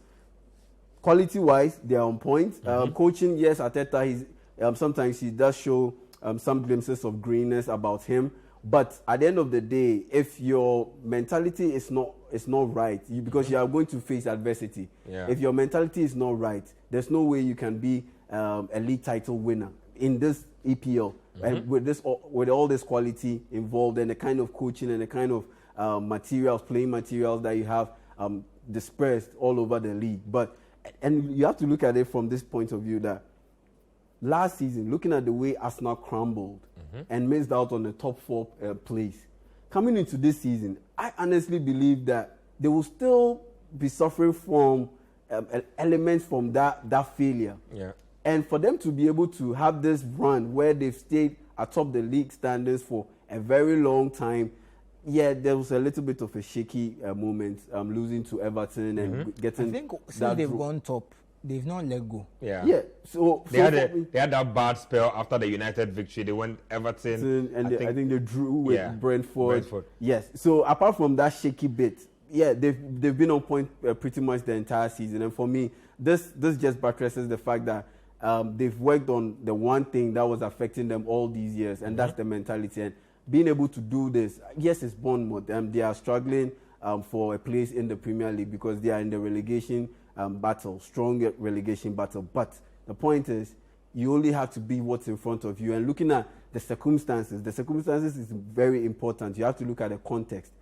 quality-wise they are on point. Coaching, yes, Arteta, he's sometimes he does show some glimpses of greenness about him, but at the end of the day, if your mentality is not right, because you are going to face adversity. If your mentality is not right, there's no way you can be a league title winner in this EPL, and with all this quality involved and the kind of coaching and the kind of playing materials that you have. dispersed all over the league. And you have to look at it from this point of view that last season, looking at the way Arsenal crumbled and missed out on the top 4 place, coming into this season, I honestly believe that they will still be suffering from elements from that failure. Yeah. And for them to be able to have this run where they've stayed atop the league standards for a very long time, yeah, there was a little bit of a shaky moment, losing to Everton and getting. I think since they've gone top, they've not let go. Yeah. Yeah. So they had that bad spell after the United victory. They went Everton, and I think they drew with Brentford. Yes. So apart from that shaky bit, yeah, they've been on point pretty much the entire season. And for me, this just buttresses the fact that they've worked on the one thing that was affecting them all these years, and that's the mentality. And being able to do this, yes, it's Bournemouth. They are struggling for a place in the Premier League because they are in the relegation battle, strong relegation battle. But the point is, you only have to be what's in front of you. And looking at the circumstances is very important. You have to look at the context.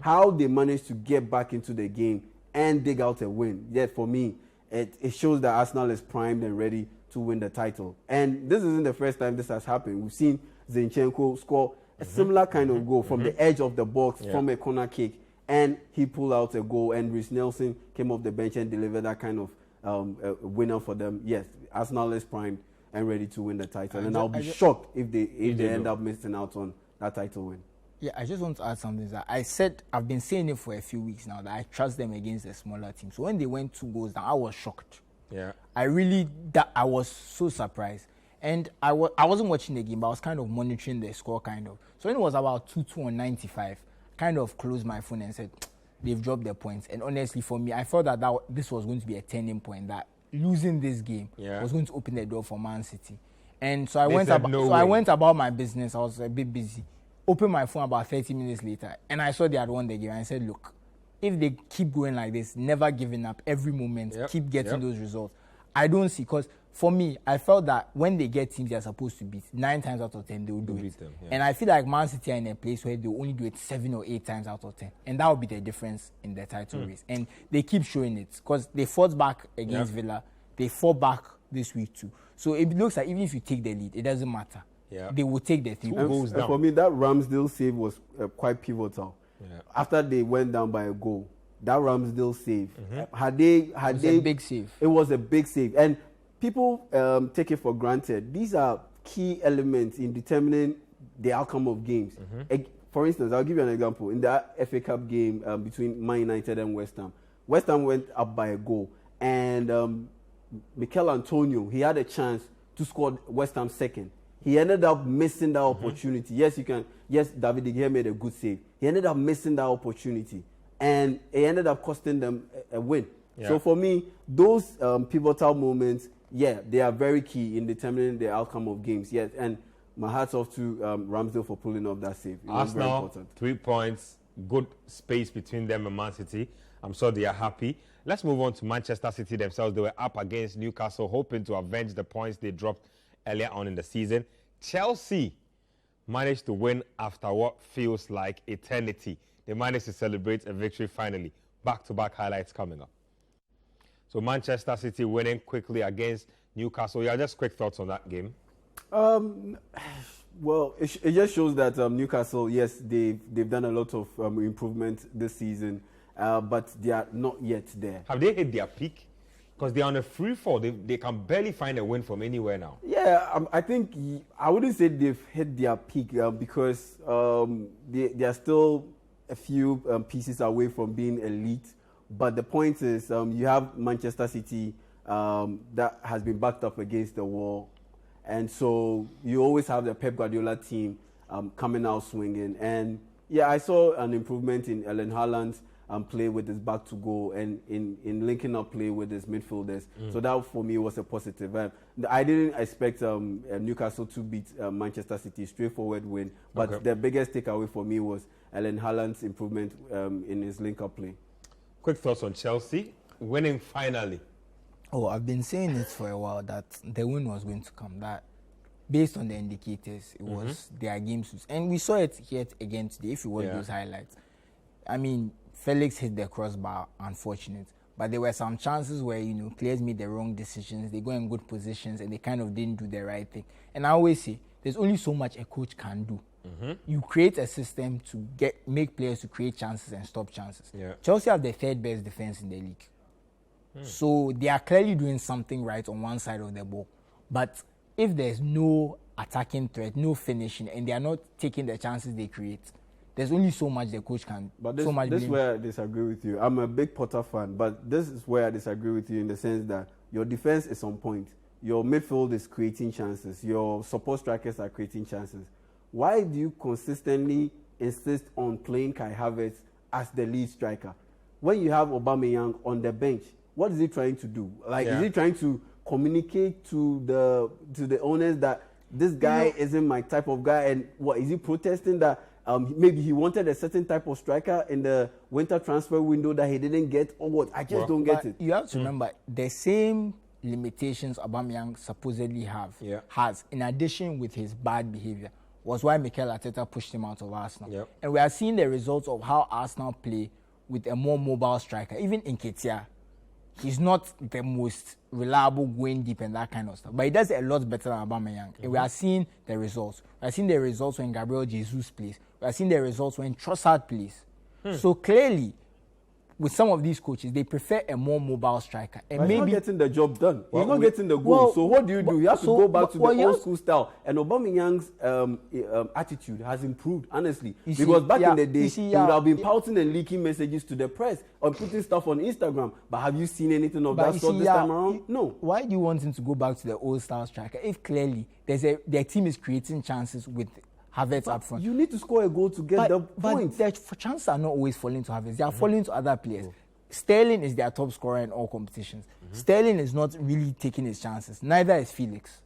How they managed to get back into the game and dig out a win. Yet for me, it shows that Arsenal is primed and ready to win the title. And this isn't the first time this has happened. We've seen Zinchenko score a similar kind of goal from the edge of the box, from a corner kick, and he pulled out a goal, and Reece Nelson came off the bench and delivered that kind of winner for them. Yes, Arsenal is primed and ready to win the title, and I'll be shocked if they end up missing out on that title win. Yeah, I just want to add something. That I said, I've been saying it for a few weeks now, that I trust them against the smaller teams. So when they went 2 goals down, I was shocked. Yeah. I was so surprised. And I wasn't watching the game, but I was kind of monitoring the score, kind of. So when it was about 2-2 on 95, kind of closed my phone and said, they've dropped their points. And honestly, for me, I thought that this was going to be a turning point, that losing this game was going to open the door for Man City. And so I went about my business. I was a bit busy. Opened my phone about 30 minutes later, and I saw they had won the game. And I said, look, if they keep going like this, never giving up, every moment, keep getting those results, I don't see, because for me, I felt that when they get teams they're supposed to beat, 9 times out of 10, they will do it. Them, and I feel like Man City are in a place where they only do it 7 or 8 times out of 10. And that will be the difference in the title race. And they keep showing it, because they fought back against Villa. They fought back this week too. So it looks like even if you take the lead, it doesn't matter. Yeah. They will take the 3 goals down. For me, that Ramsdale save was quite pivotal. Yeah. After they went down by a goal, that Ramsdale save, it was a big save. It was a big save, and people take it for granted. These are key elements in determining the outcome of games. For instance, I'll give you an example. In the FA Cup game between Man United and West Ham, West Ham went up by a goal, and Mikel Antonio, he had a chance to score West Ham second. He ended up missing that opportunity. Yes, David De Gea made a good save. He ended up missing that opportunity, and it ended up costing them a win. Yeah. So for me, those pivotal moments, they are very key in determining the outcome of games. Yes, and my hat's off to Ramsdale for pulling off that save. It was very important. 3 points, good space between them and Man City. I'm sure they are happy. Let's move on to Manchester City themselves. They were up against Newcastle, hoping to avenge the points they dropped earlier on in the season. Chelsea managed to win after what feels like eternity. They managed to celebrate a victory finally. Back-to-back highlights coming up. So Manchester City winning quickly against Newcastle. Yeah, just quick thoughts on that game. Well, it just shows that Newcastle, yes, they've done a lot of improvement this season, but they are not yet there. Have they hit their peak? Because they're on a free fall. They can barely find a win from anywhere now. Yeah, I think I wouldn't say they've hit their peak because they are still a few pieces away from being elite. But the point is, you have Manchester City that has been backed up against the wall. And so you always have the Pep Guardiola team coming out swinging. And yeah, I saw an improvement in Erling Haaland's play with his back to goal and in linking up play with his midfielders. So that for me was a positive. I didn't expect Newcastle to beat Manchester City, straightforward win. But the biggest takeaway for me was Erling Haaland's improvement in his link up play. Quick thoughts on Chelsea winning finally. Oh, I've been saying it for a while that the win was going to come. That based on the indicators, it was their games. And we saw it yet again today, if you watch those highlights. I mean, Felix hit the crossbar, unfortunate. But there were some chances where, players made the wrong decisions. They go in good positions and they kind of didn't do the right thing. And I always say, there's only so much a coach can do. You create a system to make players to create chances and stop chances. Yeah. Chelsea have the third best defense in the league. So they are clearly doing something right on one side of the ball. But if there's no attacking threat, no finishing, and they are not taking the chances they create, there's only so much the coach can. But this is where I disagree with you. I'm a big Potter fan, but this is where I disagree with you in the sense that your defense is on point. Your midfield is creating chances. Your support strikers are creating chances. Why do you consistently insist on playing Kai Havertz as the lead striker when you have Aubameyang on the bench? What is he trying to do? Is he trying to communicate to the owners that this guy isn't my type of guy? And what is he protesting that maybe he wanted a certain type of striker in the winter transfer window that he didn't get, or what? I just don't get it. You have to remember the same limitations Aubameyang supposedly has, in addition with his bad behavior, was why Mikel Arteta pushed him out of Arsenal. Yep. And we are seeing the results of how Arsenal play with a more mobile striker. Even in Nketiah, he's not the most reliable going deep and that kind of stuff. But he does it a lot better than Aubameyang. And we are seeing the results. We are seeing the results when Gabriel Jesus plays. We are seeing the results when Trossard plays. So clearly, with some of these coaches, they prefer a more mobile striker. And but maybe he's not getting the job done. He's not getting the goal. So what do? You have to go back to the old school style. And Aubameyang's attitude has improved, honestly. Because back in the day, he would have been pouting and leaking messages to the press or putting stuff on Instagram. But have you seen anything of that sort this time around? No. Why do you want him to go back to the old style striker if clearly their team is creating chances with Havertz up front? You need to score a goal to get the points. But the chances are not always falling to Havertz. They are falling to other players. Sterling is their top scorer in all competitions. Sterling is not really taking his chances. Neither is Felix.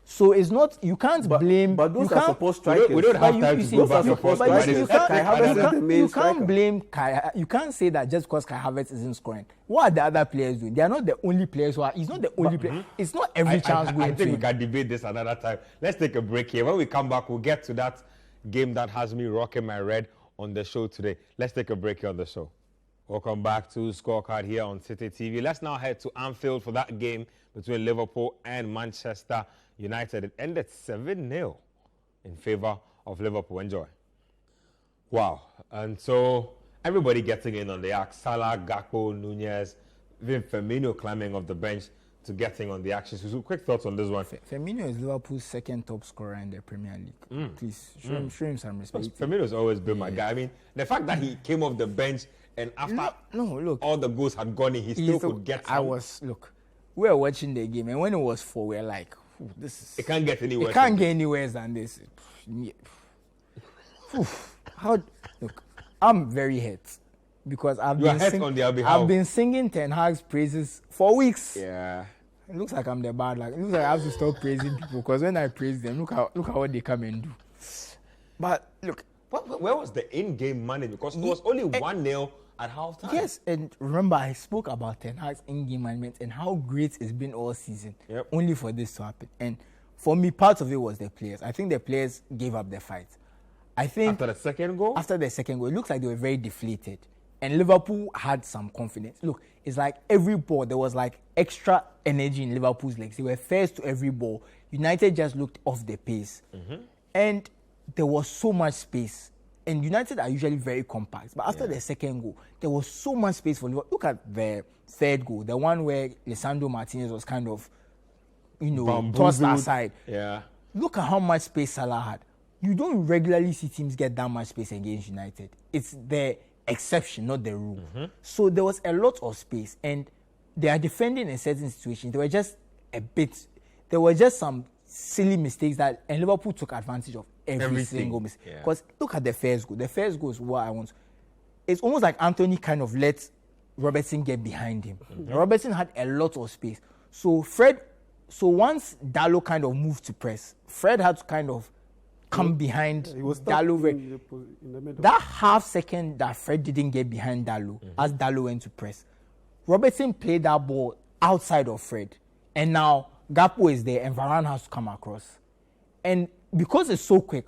So it's not, you can't blame. But those are support strikers. We don't have time to go back and forth. You can't say that just because Kai Havertz isn't scoring. What are the other players doing? They are not the only players who are. He's not the only player. It's not every chance going to. I think we can debate this another time. Let's take a break here. When we come back, we'll get to that game that has me rocking my red on the show today. Let's take a break here on the show. Welcome back to Scorecard here on Citi TV. Let's now head to Anfield for that game between Liverpool and Manchester United. It ended 7-0 in favor of Liverpool. Enjoy. Wow. And so everybody getting in on the act. Salah, Gakpo, Nunez, even Firmino climbing off the bench to getting on the action. So quick thoughts on this one. Firmino is Liverpool's second top scorer in the Premier League. Please, show him some respect. Firmino's always been my guy. I mean, the fact that he came off the bench and after all the goals had gone in, he still could get some. We were watching the game, and when it was 4, we were like, it can't get any worse. It can't get any worse than this. I'm very hurt because I've been singing Ten Hag's praises for weeks. Yeah. It looks like I'm the bad luck. It looks like I have to stop praising people because when I praise them, look at what they come and do. But look, where was the in-game money? Because it was only 1-0 at halftime. Yes, and remember I spoke about Ten Hag's in-game management and how great it's been all season, only for this to happen. And for me, part of it was the players. I think the players gave up the fight. I think after the second goal, it looks like they were very deflated. And Liverpool had some confidence. Look, it's like every ball, there was like extra energy in Liverpool's legs. They were first to every ball. United just looked off the pace. And there was so much space. And United are usually very compact. But after the second goal, there was so much space for Liverpool. Look at the third goal, the one where Lisandro Martinez was kind of, tossed aside. Yeah. Look at how much space Salah had. You don't regularly see teams get that much space against United. It's the exception, not the rule. So there was a lot of space. And they are defending in certain situations. There were just some silly mistakes and Liverpool took advantage of every single mistake. Because look at the first goal. The first goal is what I want. It's almost like Anthony kind of let Robertson get behind him. Robertson had a lot of space. So once Dalot kind of moved to press, Fred had to kind of come behind Dalot. In the middle. That half second that Fred didn't get behind Dalot, as Dalot went to press, Robertson played that ball outside of Fred. And now Gakpo is there and Varane has to come across. And because it's so quick,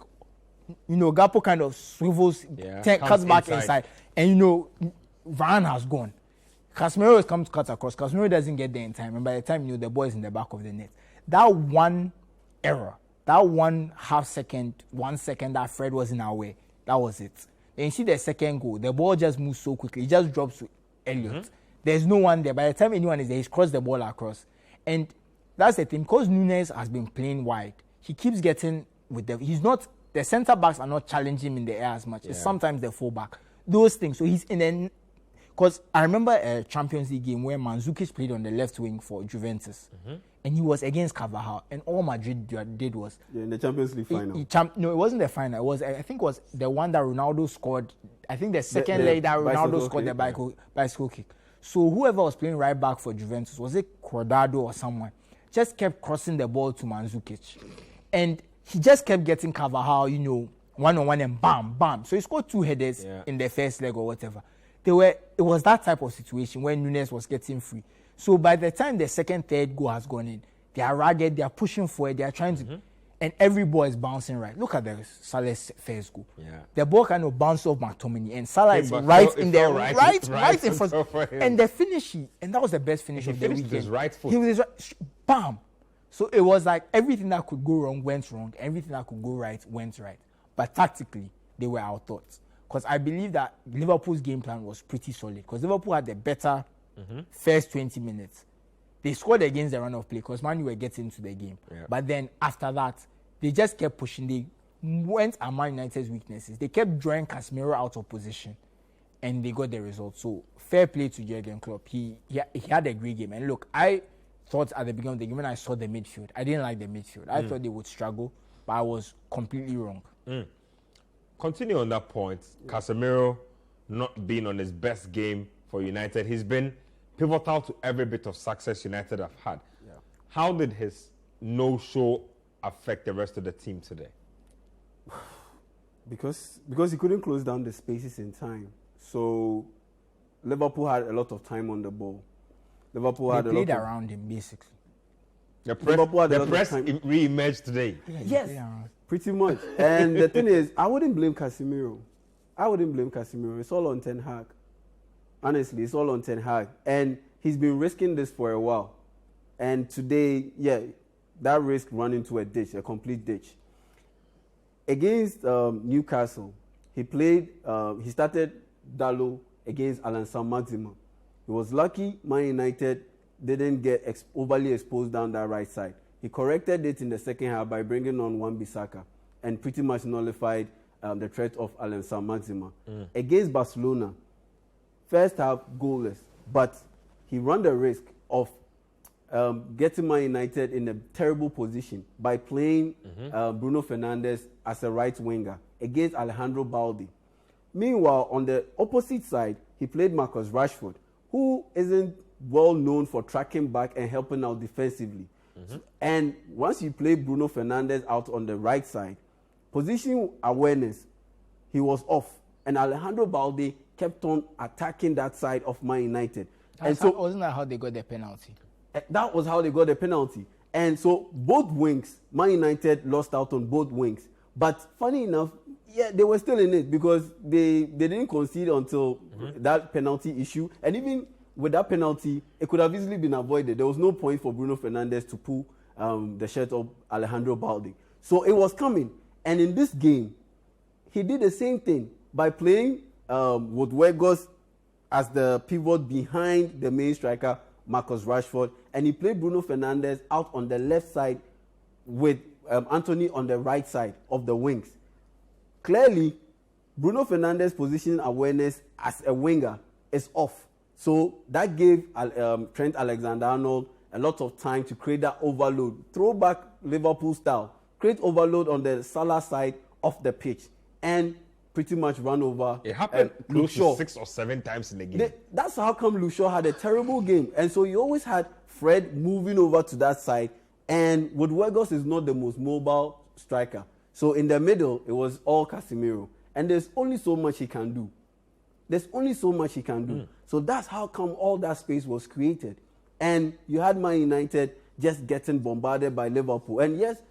Gakpo kind of swivels, cuts back inside. And, Varane has gone. Casemiro has come to cut across. Casemiro doesn't get there in time. And by the time, the ball is in the back of the net. That one error, that 1/2 second, 1 second that Fred was in our way, that was it. Then you see the second goal, the ball just moves so quickly. It just drops to Elliott. There's no one there. By the time anyone is there, he's crossed the ball across. And that's the thing. Because Nunes has been playing wide, he keeps getting with the centre backs are not challenging him in the air as much. It's sometimes the fullback. Those things. So he's in a... Because I remember a Champions League game where Mandzukic played on the left wing for Juventus. And he was against Carvajal. And all Madrid did was... Yeah, in the Champions League final. No, it wasn't the final. It was, I think it was the one that Ronaldo scored. I think the second leg that Ronaldo scored the bicycle kick. So whoever was playing right back for Juventus, was it Cuadrado or someone, just kept crossing the ball to Mandzukic. And he just kept getting Carvajal, one-on-one and bam, bam. So he scored 2 headers in the first leg or whatever. It was that type of situation when Nunes was getting free. So by the time the second, third goal has gone in, they are ragged, they are pushing forward, they are trying to... And every ball is bouncing right. Look at the Salah's first goal. Yeah. The ball kind of bounced off McTominay, and Salah is right in there, right in front. And the finish, and that was the best finish of the weekend. His right foot. He was bam. So it was like everything that could go wrong went wrong, everything that could go right went right. But tactically, they were outthought. Because I believe that Liverpool's game plan was pretty solid. Because Liverpool had the better first 20 minutes. They scored against the run of play because Man U were getting into the game. Yeah. But then after that, they just kept pushing. They went at Man United's weaknesses. They kept drawing Casemiro out of position. And they got the result. So fair play to Jurgen Klopp. He had a great game. And look, I thought at the beginning of the game when I saw the midfield, I didn't like the midfield. I thought they would struggle, but I was completely wrong. Continue on that point. Casemiro not being on his best game for United. He's been pivotal to every bit of success United have had. Yeah. How did his no-show affect the rest of the team today? Because he couldn't close down the spaces in time. So Liverpool had a lot of time on the ball. They played around him, basically. The press re-emerged today. Yes, pretty much. And the thing is, I wouldn't blame Casemiro. It's all on Ten Hag. Honestly, it's all on Ten Hag. And he's been risking this for a while. And today, that risk ran into a ditch, a complete ditch. Against Newcastle, he started Dalot against Alan Saint-Maximin. He was lucky Man United didn't get overly exposed down that right side. He corrected it in the second half by bringing on Wan-Bissaka and pretty much nullified the threat of Alan Saint-Maximin. Against Barcelona, first half goalless, but he ran the risk of getting Man United in a terrible position by playing Bruno Fernandes as a right winger against Alejandro Balde. Meanwhile, on the opposite side, he played Marcus Rashford, who isn't well known for tracking back and helping out defensively. And once you play Bruno Fernandes out on the right side, position awareness, he was off. And Alejandro Balde kept on attacking that side of Man United. Wasn't that how they got the penalty? That was how they got the penalty. And so both wings, Man United lost out on both wings. But funny enough, they were still in it because they didn't concede until that penalty issue. And even with that penalty, it could have easily been avoided. There was no point for Bruno Fernandes to pull the shirt of Alejandro Balde. So it was coming. And in this game, he did the same thing by playing with Weghorst as the pivot behind the main striker, Marcus Rashford. And he played Bruno Fernandes out on the left side with Anthony on the right side of the wings. Clearly, Bruno Fernandes' position awareness as a winger is off. So that gave Trent Alexander-Arnold a lot of time to create that overload. Throw back Liverpool style. Create overload on the Salah side of the pitch. And pretty much run over. It happened close to 6 or 7 times in the game. That's how come Lucio had a terrible game. And so you always had Fred moving over to that side. And Wood Weghorst is not the most mobile striker. So in the middle, it was all Casemiro. And there's only so much he can do. So that's how come all that space was created. And you had Man United just getting bombarded by Liverpool. And yes,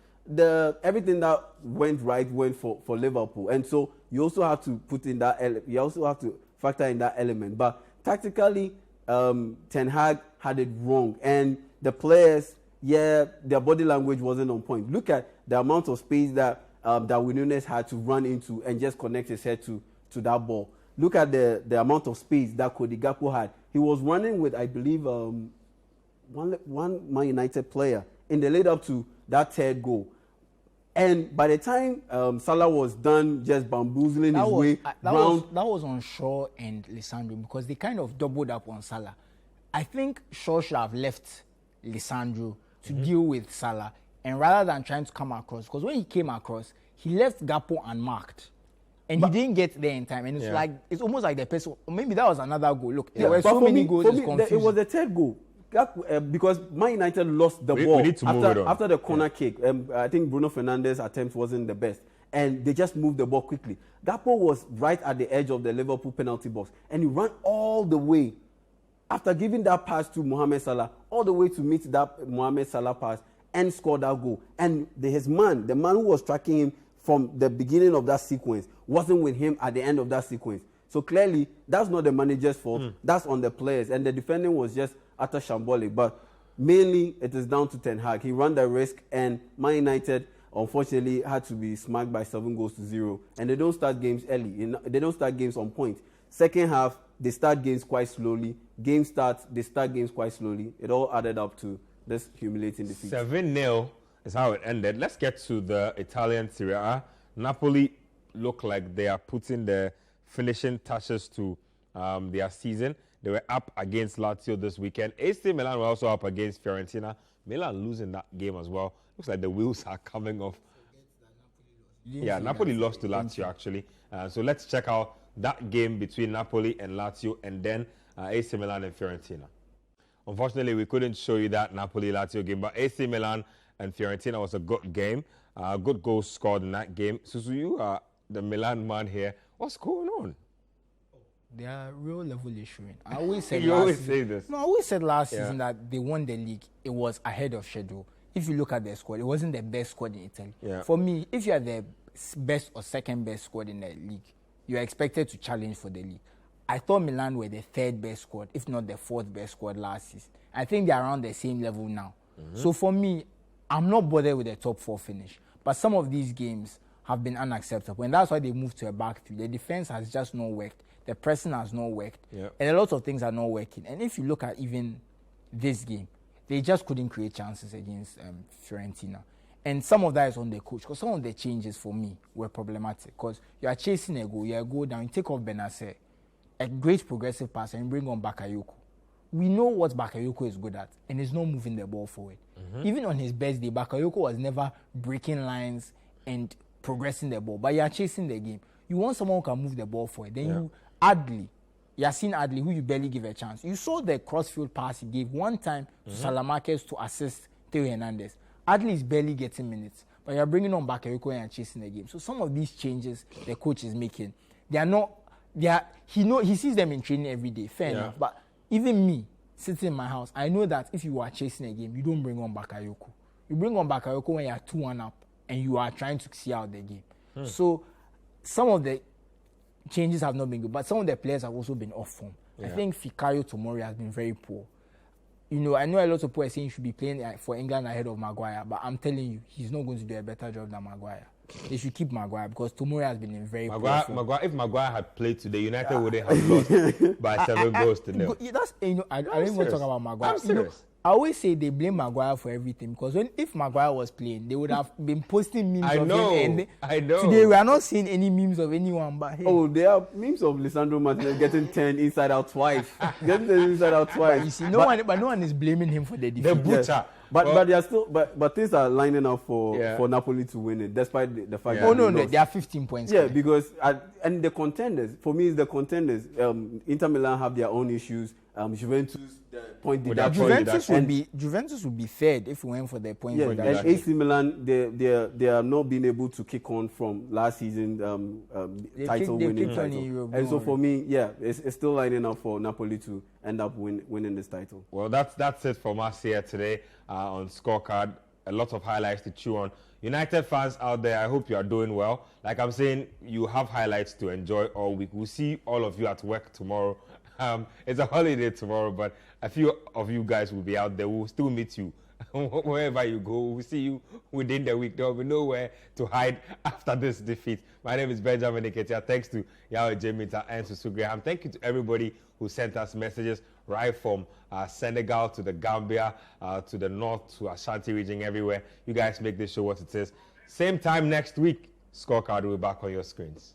everything that went right went for Liverpool, and so you also have to put in that. You also have to factor in that element. But tactically, Ten Hag had it wrong, and the players, their body language wasn't on point. Look at the amount of space that Darwin Núñez had to run into and just connect his head to that ball. Look at the amount of space that Cody Gakpo had. He was running with, I believe, one Man United player in the lead up to that third goal. And by the time Salah was done just bamboozling his way round... That was on Shaw and Lisandro because they kind of doubled up on Salah. I think Shaw should have left Lisandro to deal with Salah, and rather than trying to come across, because when he came across, he left Gakpo unmarked. And he didn't get there in time. And it's almost like the person... Maybe that was another goal. Look, there were so many goals. It was the third goal. Because Man United lost the ball after the corner kick. I think Bruno Fernandes' attempt wasn't the best. And they just moved the ball quickly. Gakpo was right at the edge of the Liverpool penalty box. And he ran all the way, after giving that pass to Mohamed Salah, all the way to meet that Mohamed Salah pass and score that goal. And the man who was tracking him from the beginning of that sequence, wasn't with him at the end of that sequence. So clearly, that's not the manager's fault. That's on the players. And the defending was just utter shambolic. But mainly, it is down to Ten Hag. He ran the risk, and Man United, unfortunately, had to be smacked by 7-0. And they don't start games early. They don't start games on point. Second half, they start games quite slowly. They start games quite slowly. It all added up to this humiliating defeat. 7-0 is how it ended. Let's get to the Italian Serie A. Napoli look like they are putting the finishing touches to their season. They were up against Lazio this weekend. AC Milan were also up against Fiorentina. Milan losing that game as well. Looks like the wheels are coming off. Yeah, Napoli lost to Lazio actually. So let's check out that game between Napoli and Lazio, and then AC Milan and Fiorentina. Unfortunately, we couldn't show you that Napoli-Lazio game, but AC Milan and Fiorentina was a good game. Good goals scored in that game. Susu, you are the Milan man here. What's going on? They are real level issuing. I always said you always say this. No, I always said last season that they won the league. It was ahead of schedule. If you look at their squad, it wasn't the best squad in Italy. Yeah. For me, if you are the best or second best squad in the league, you are expected to challenge for the league. I thought Milan were the third best squad, if not the fourth best squad last season. I think they're around the same level now. So for me, I'm not bothered with the top four finish. But some of these games have been unacceptable. And that's why they moved to a back three. The defense has just not worked. The pressing has not worked. Yep. And a lot of things are not working. And if you look at even this game, they just couldn't create chances against Fiorentina. And some of that is on the coach. Because some of the changes for me were problematic. Because you are chasing a goal, you go down, you take off Benacer, a great progressive pass, and bring on Bakayoko. We know what Bakayoko is good at, and he's not moving the ball forward. Even on his best day, Bakayoko was never breaking lines and progressing the ball. But you are chasing the game. You want someone who can move the ball forward. Then Yassine Adli, who you barely give a chance. You saw the crossfield pass he gave one time to Salamakers to assist Theo Hernandez. Adli is barely getting minutes, but you're bringing on Bakayoko and chasing the game. So some of these changes the coach is making, he sees them in training every day, fair enough. But even me, sitting in my house, I know that if you are chasing a game, you don't bring on Bakayoko. You bring on Bakayoko when you are 2-1 up and you are trying to see out the game. So some of the changes have not been good, but some of the players have also been off form. I think Fikayo Tomori has been very poor. You know, I know a lot of people are saying he should be playing for England ahead of Maguire, but I'm telling you, he's not going to do a better job than Maguire. They should keep Maguire because Tomori has been in very poor form. If Maguire had played today, United wouldn't have lost by 7-0. I don't even want to talk about Maguire. I'm serious. I always say they blame Maguire for everything because if Maguire was playing, they would have been posting memes of him. I know. Today we are not seeing any memes of anyone but him. Oh, there are memes of Lisandro Martinez getting turned inside out twice. But you see, no one is blaming him for the defeat. The butcher. But they are still but things are lining up for Napoli to win it, despite the fact that no, they are 15 points. Yeah, because and the contenders, for me, it's the contenders. Inter Milan have their own issues. Juventus, the point deduction. Juventus would be third if we went for the point deduction. And AC Milan, they are not being able to kick on from last season title winning title. And so for me, it's still lining up for Napoli to end up winning this title. Well, that's it from us here today on Scorecard. A lot of highlights to chew on. United fans out there, I hope you are doing well. Like I'm saying, you have highlights to enjoy all week. We'll see all of you at work tomorrow. It's a holiday tomorrow, but a few of you guys will be out there. We'll still meet you wherever you go. We'll see you within the week. There will be nowhere to hide after this defeat. My name is Benjamin Nketia. Thanks to Yao Jemita and Susu Graham. Thank you to everybody who sent us messages right from Senegal to the Gambia, to the north, to Ashanti region, everywhere. You guys make this show what it is. Same time next week, Scorecard will be back on your screens.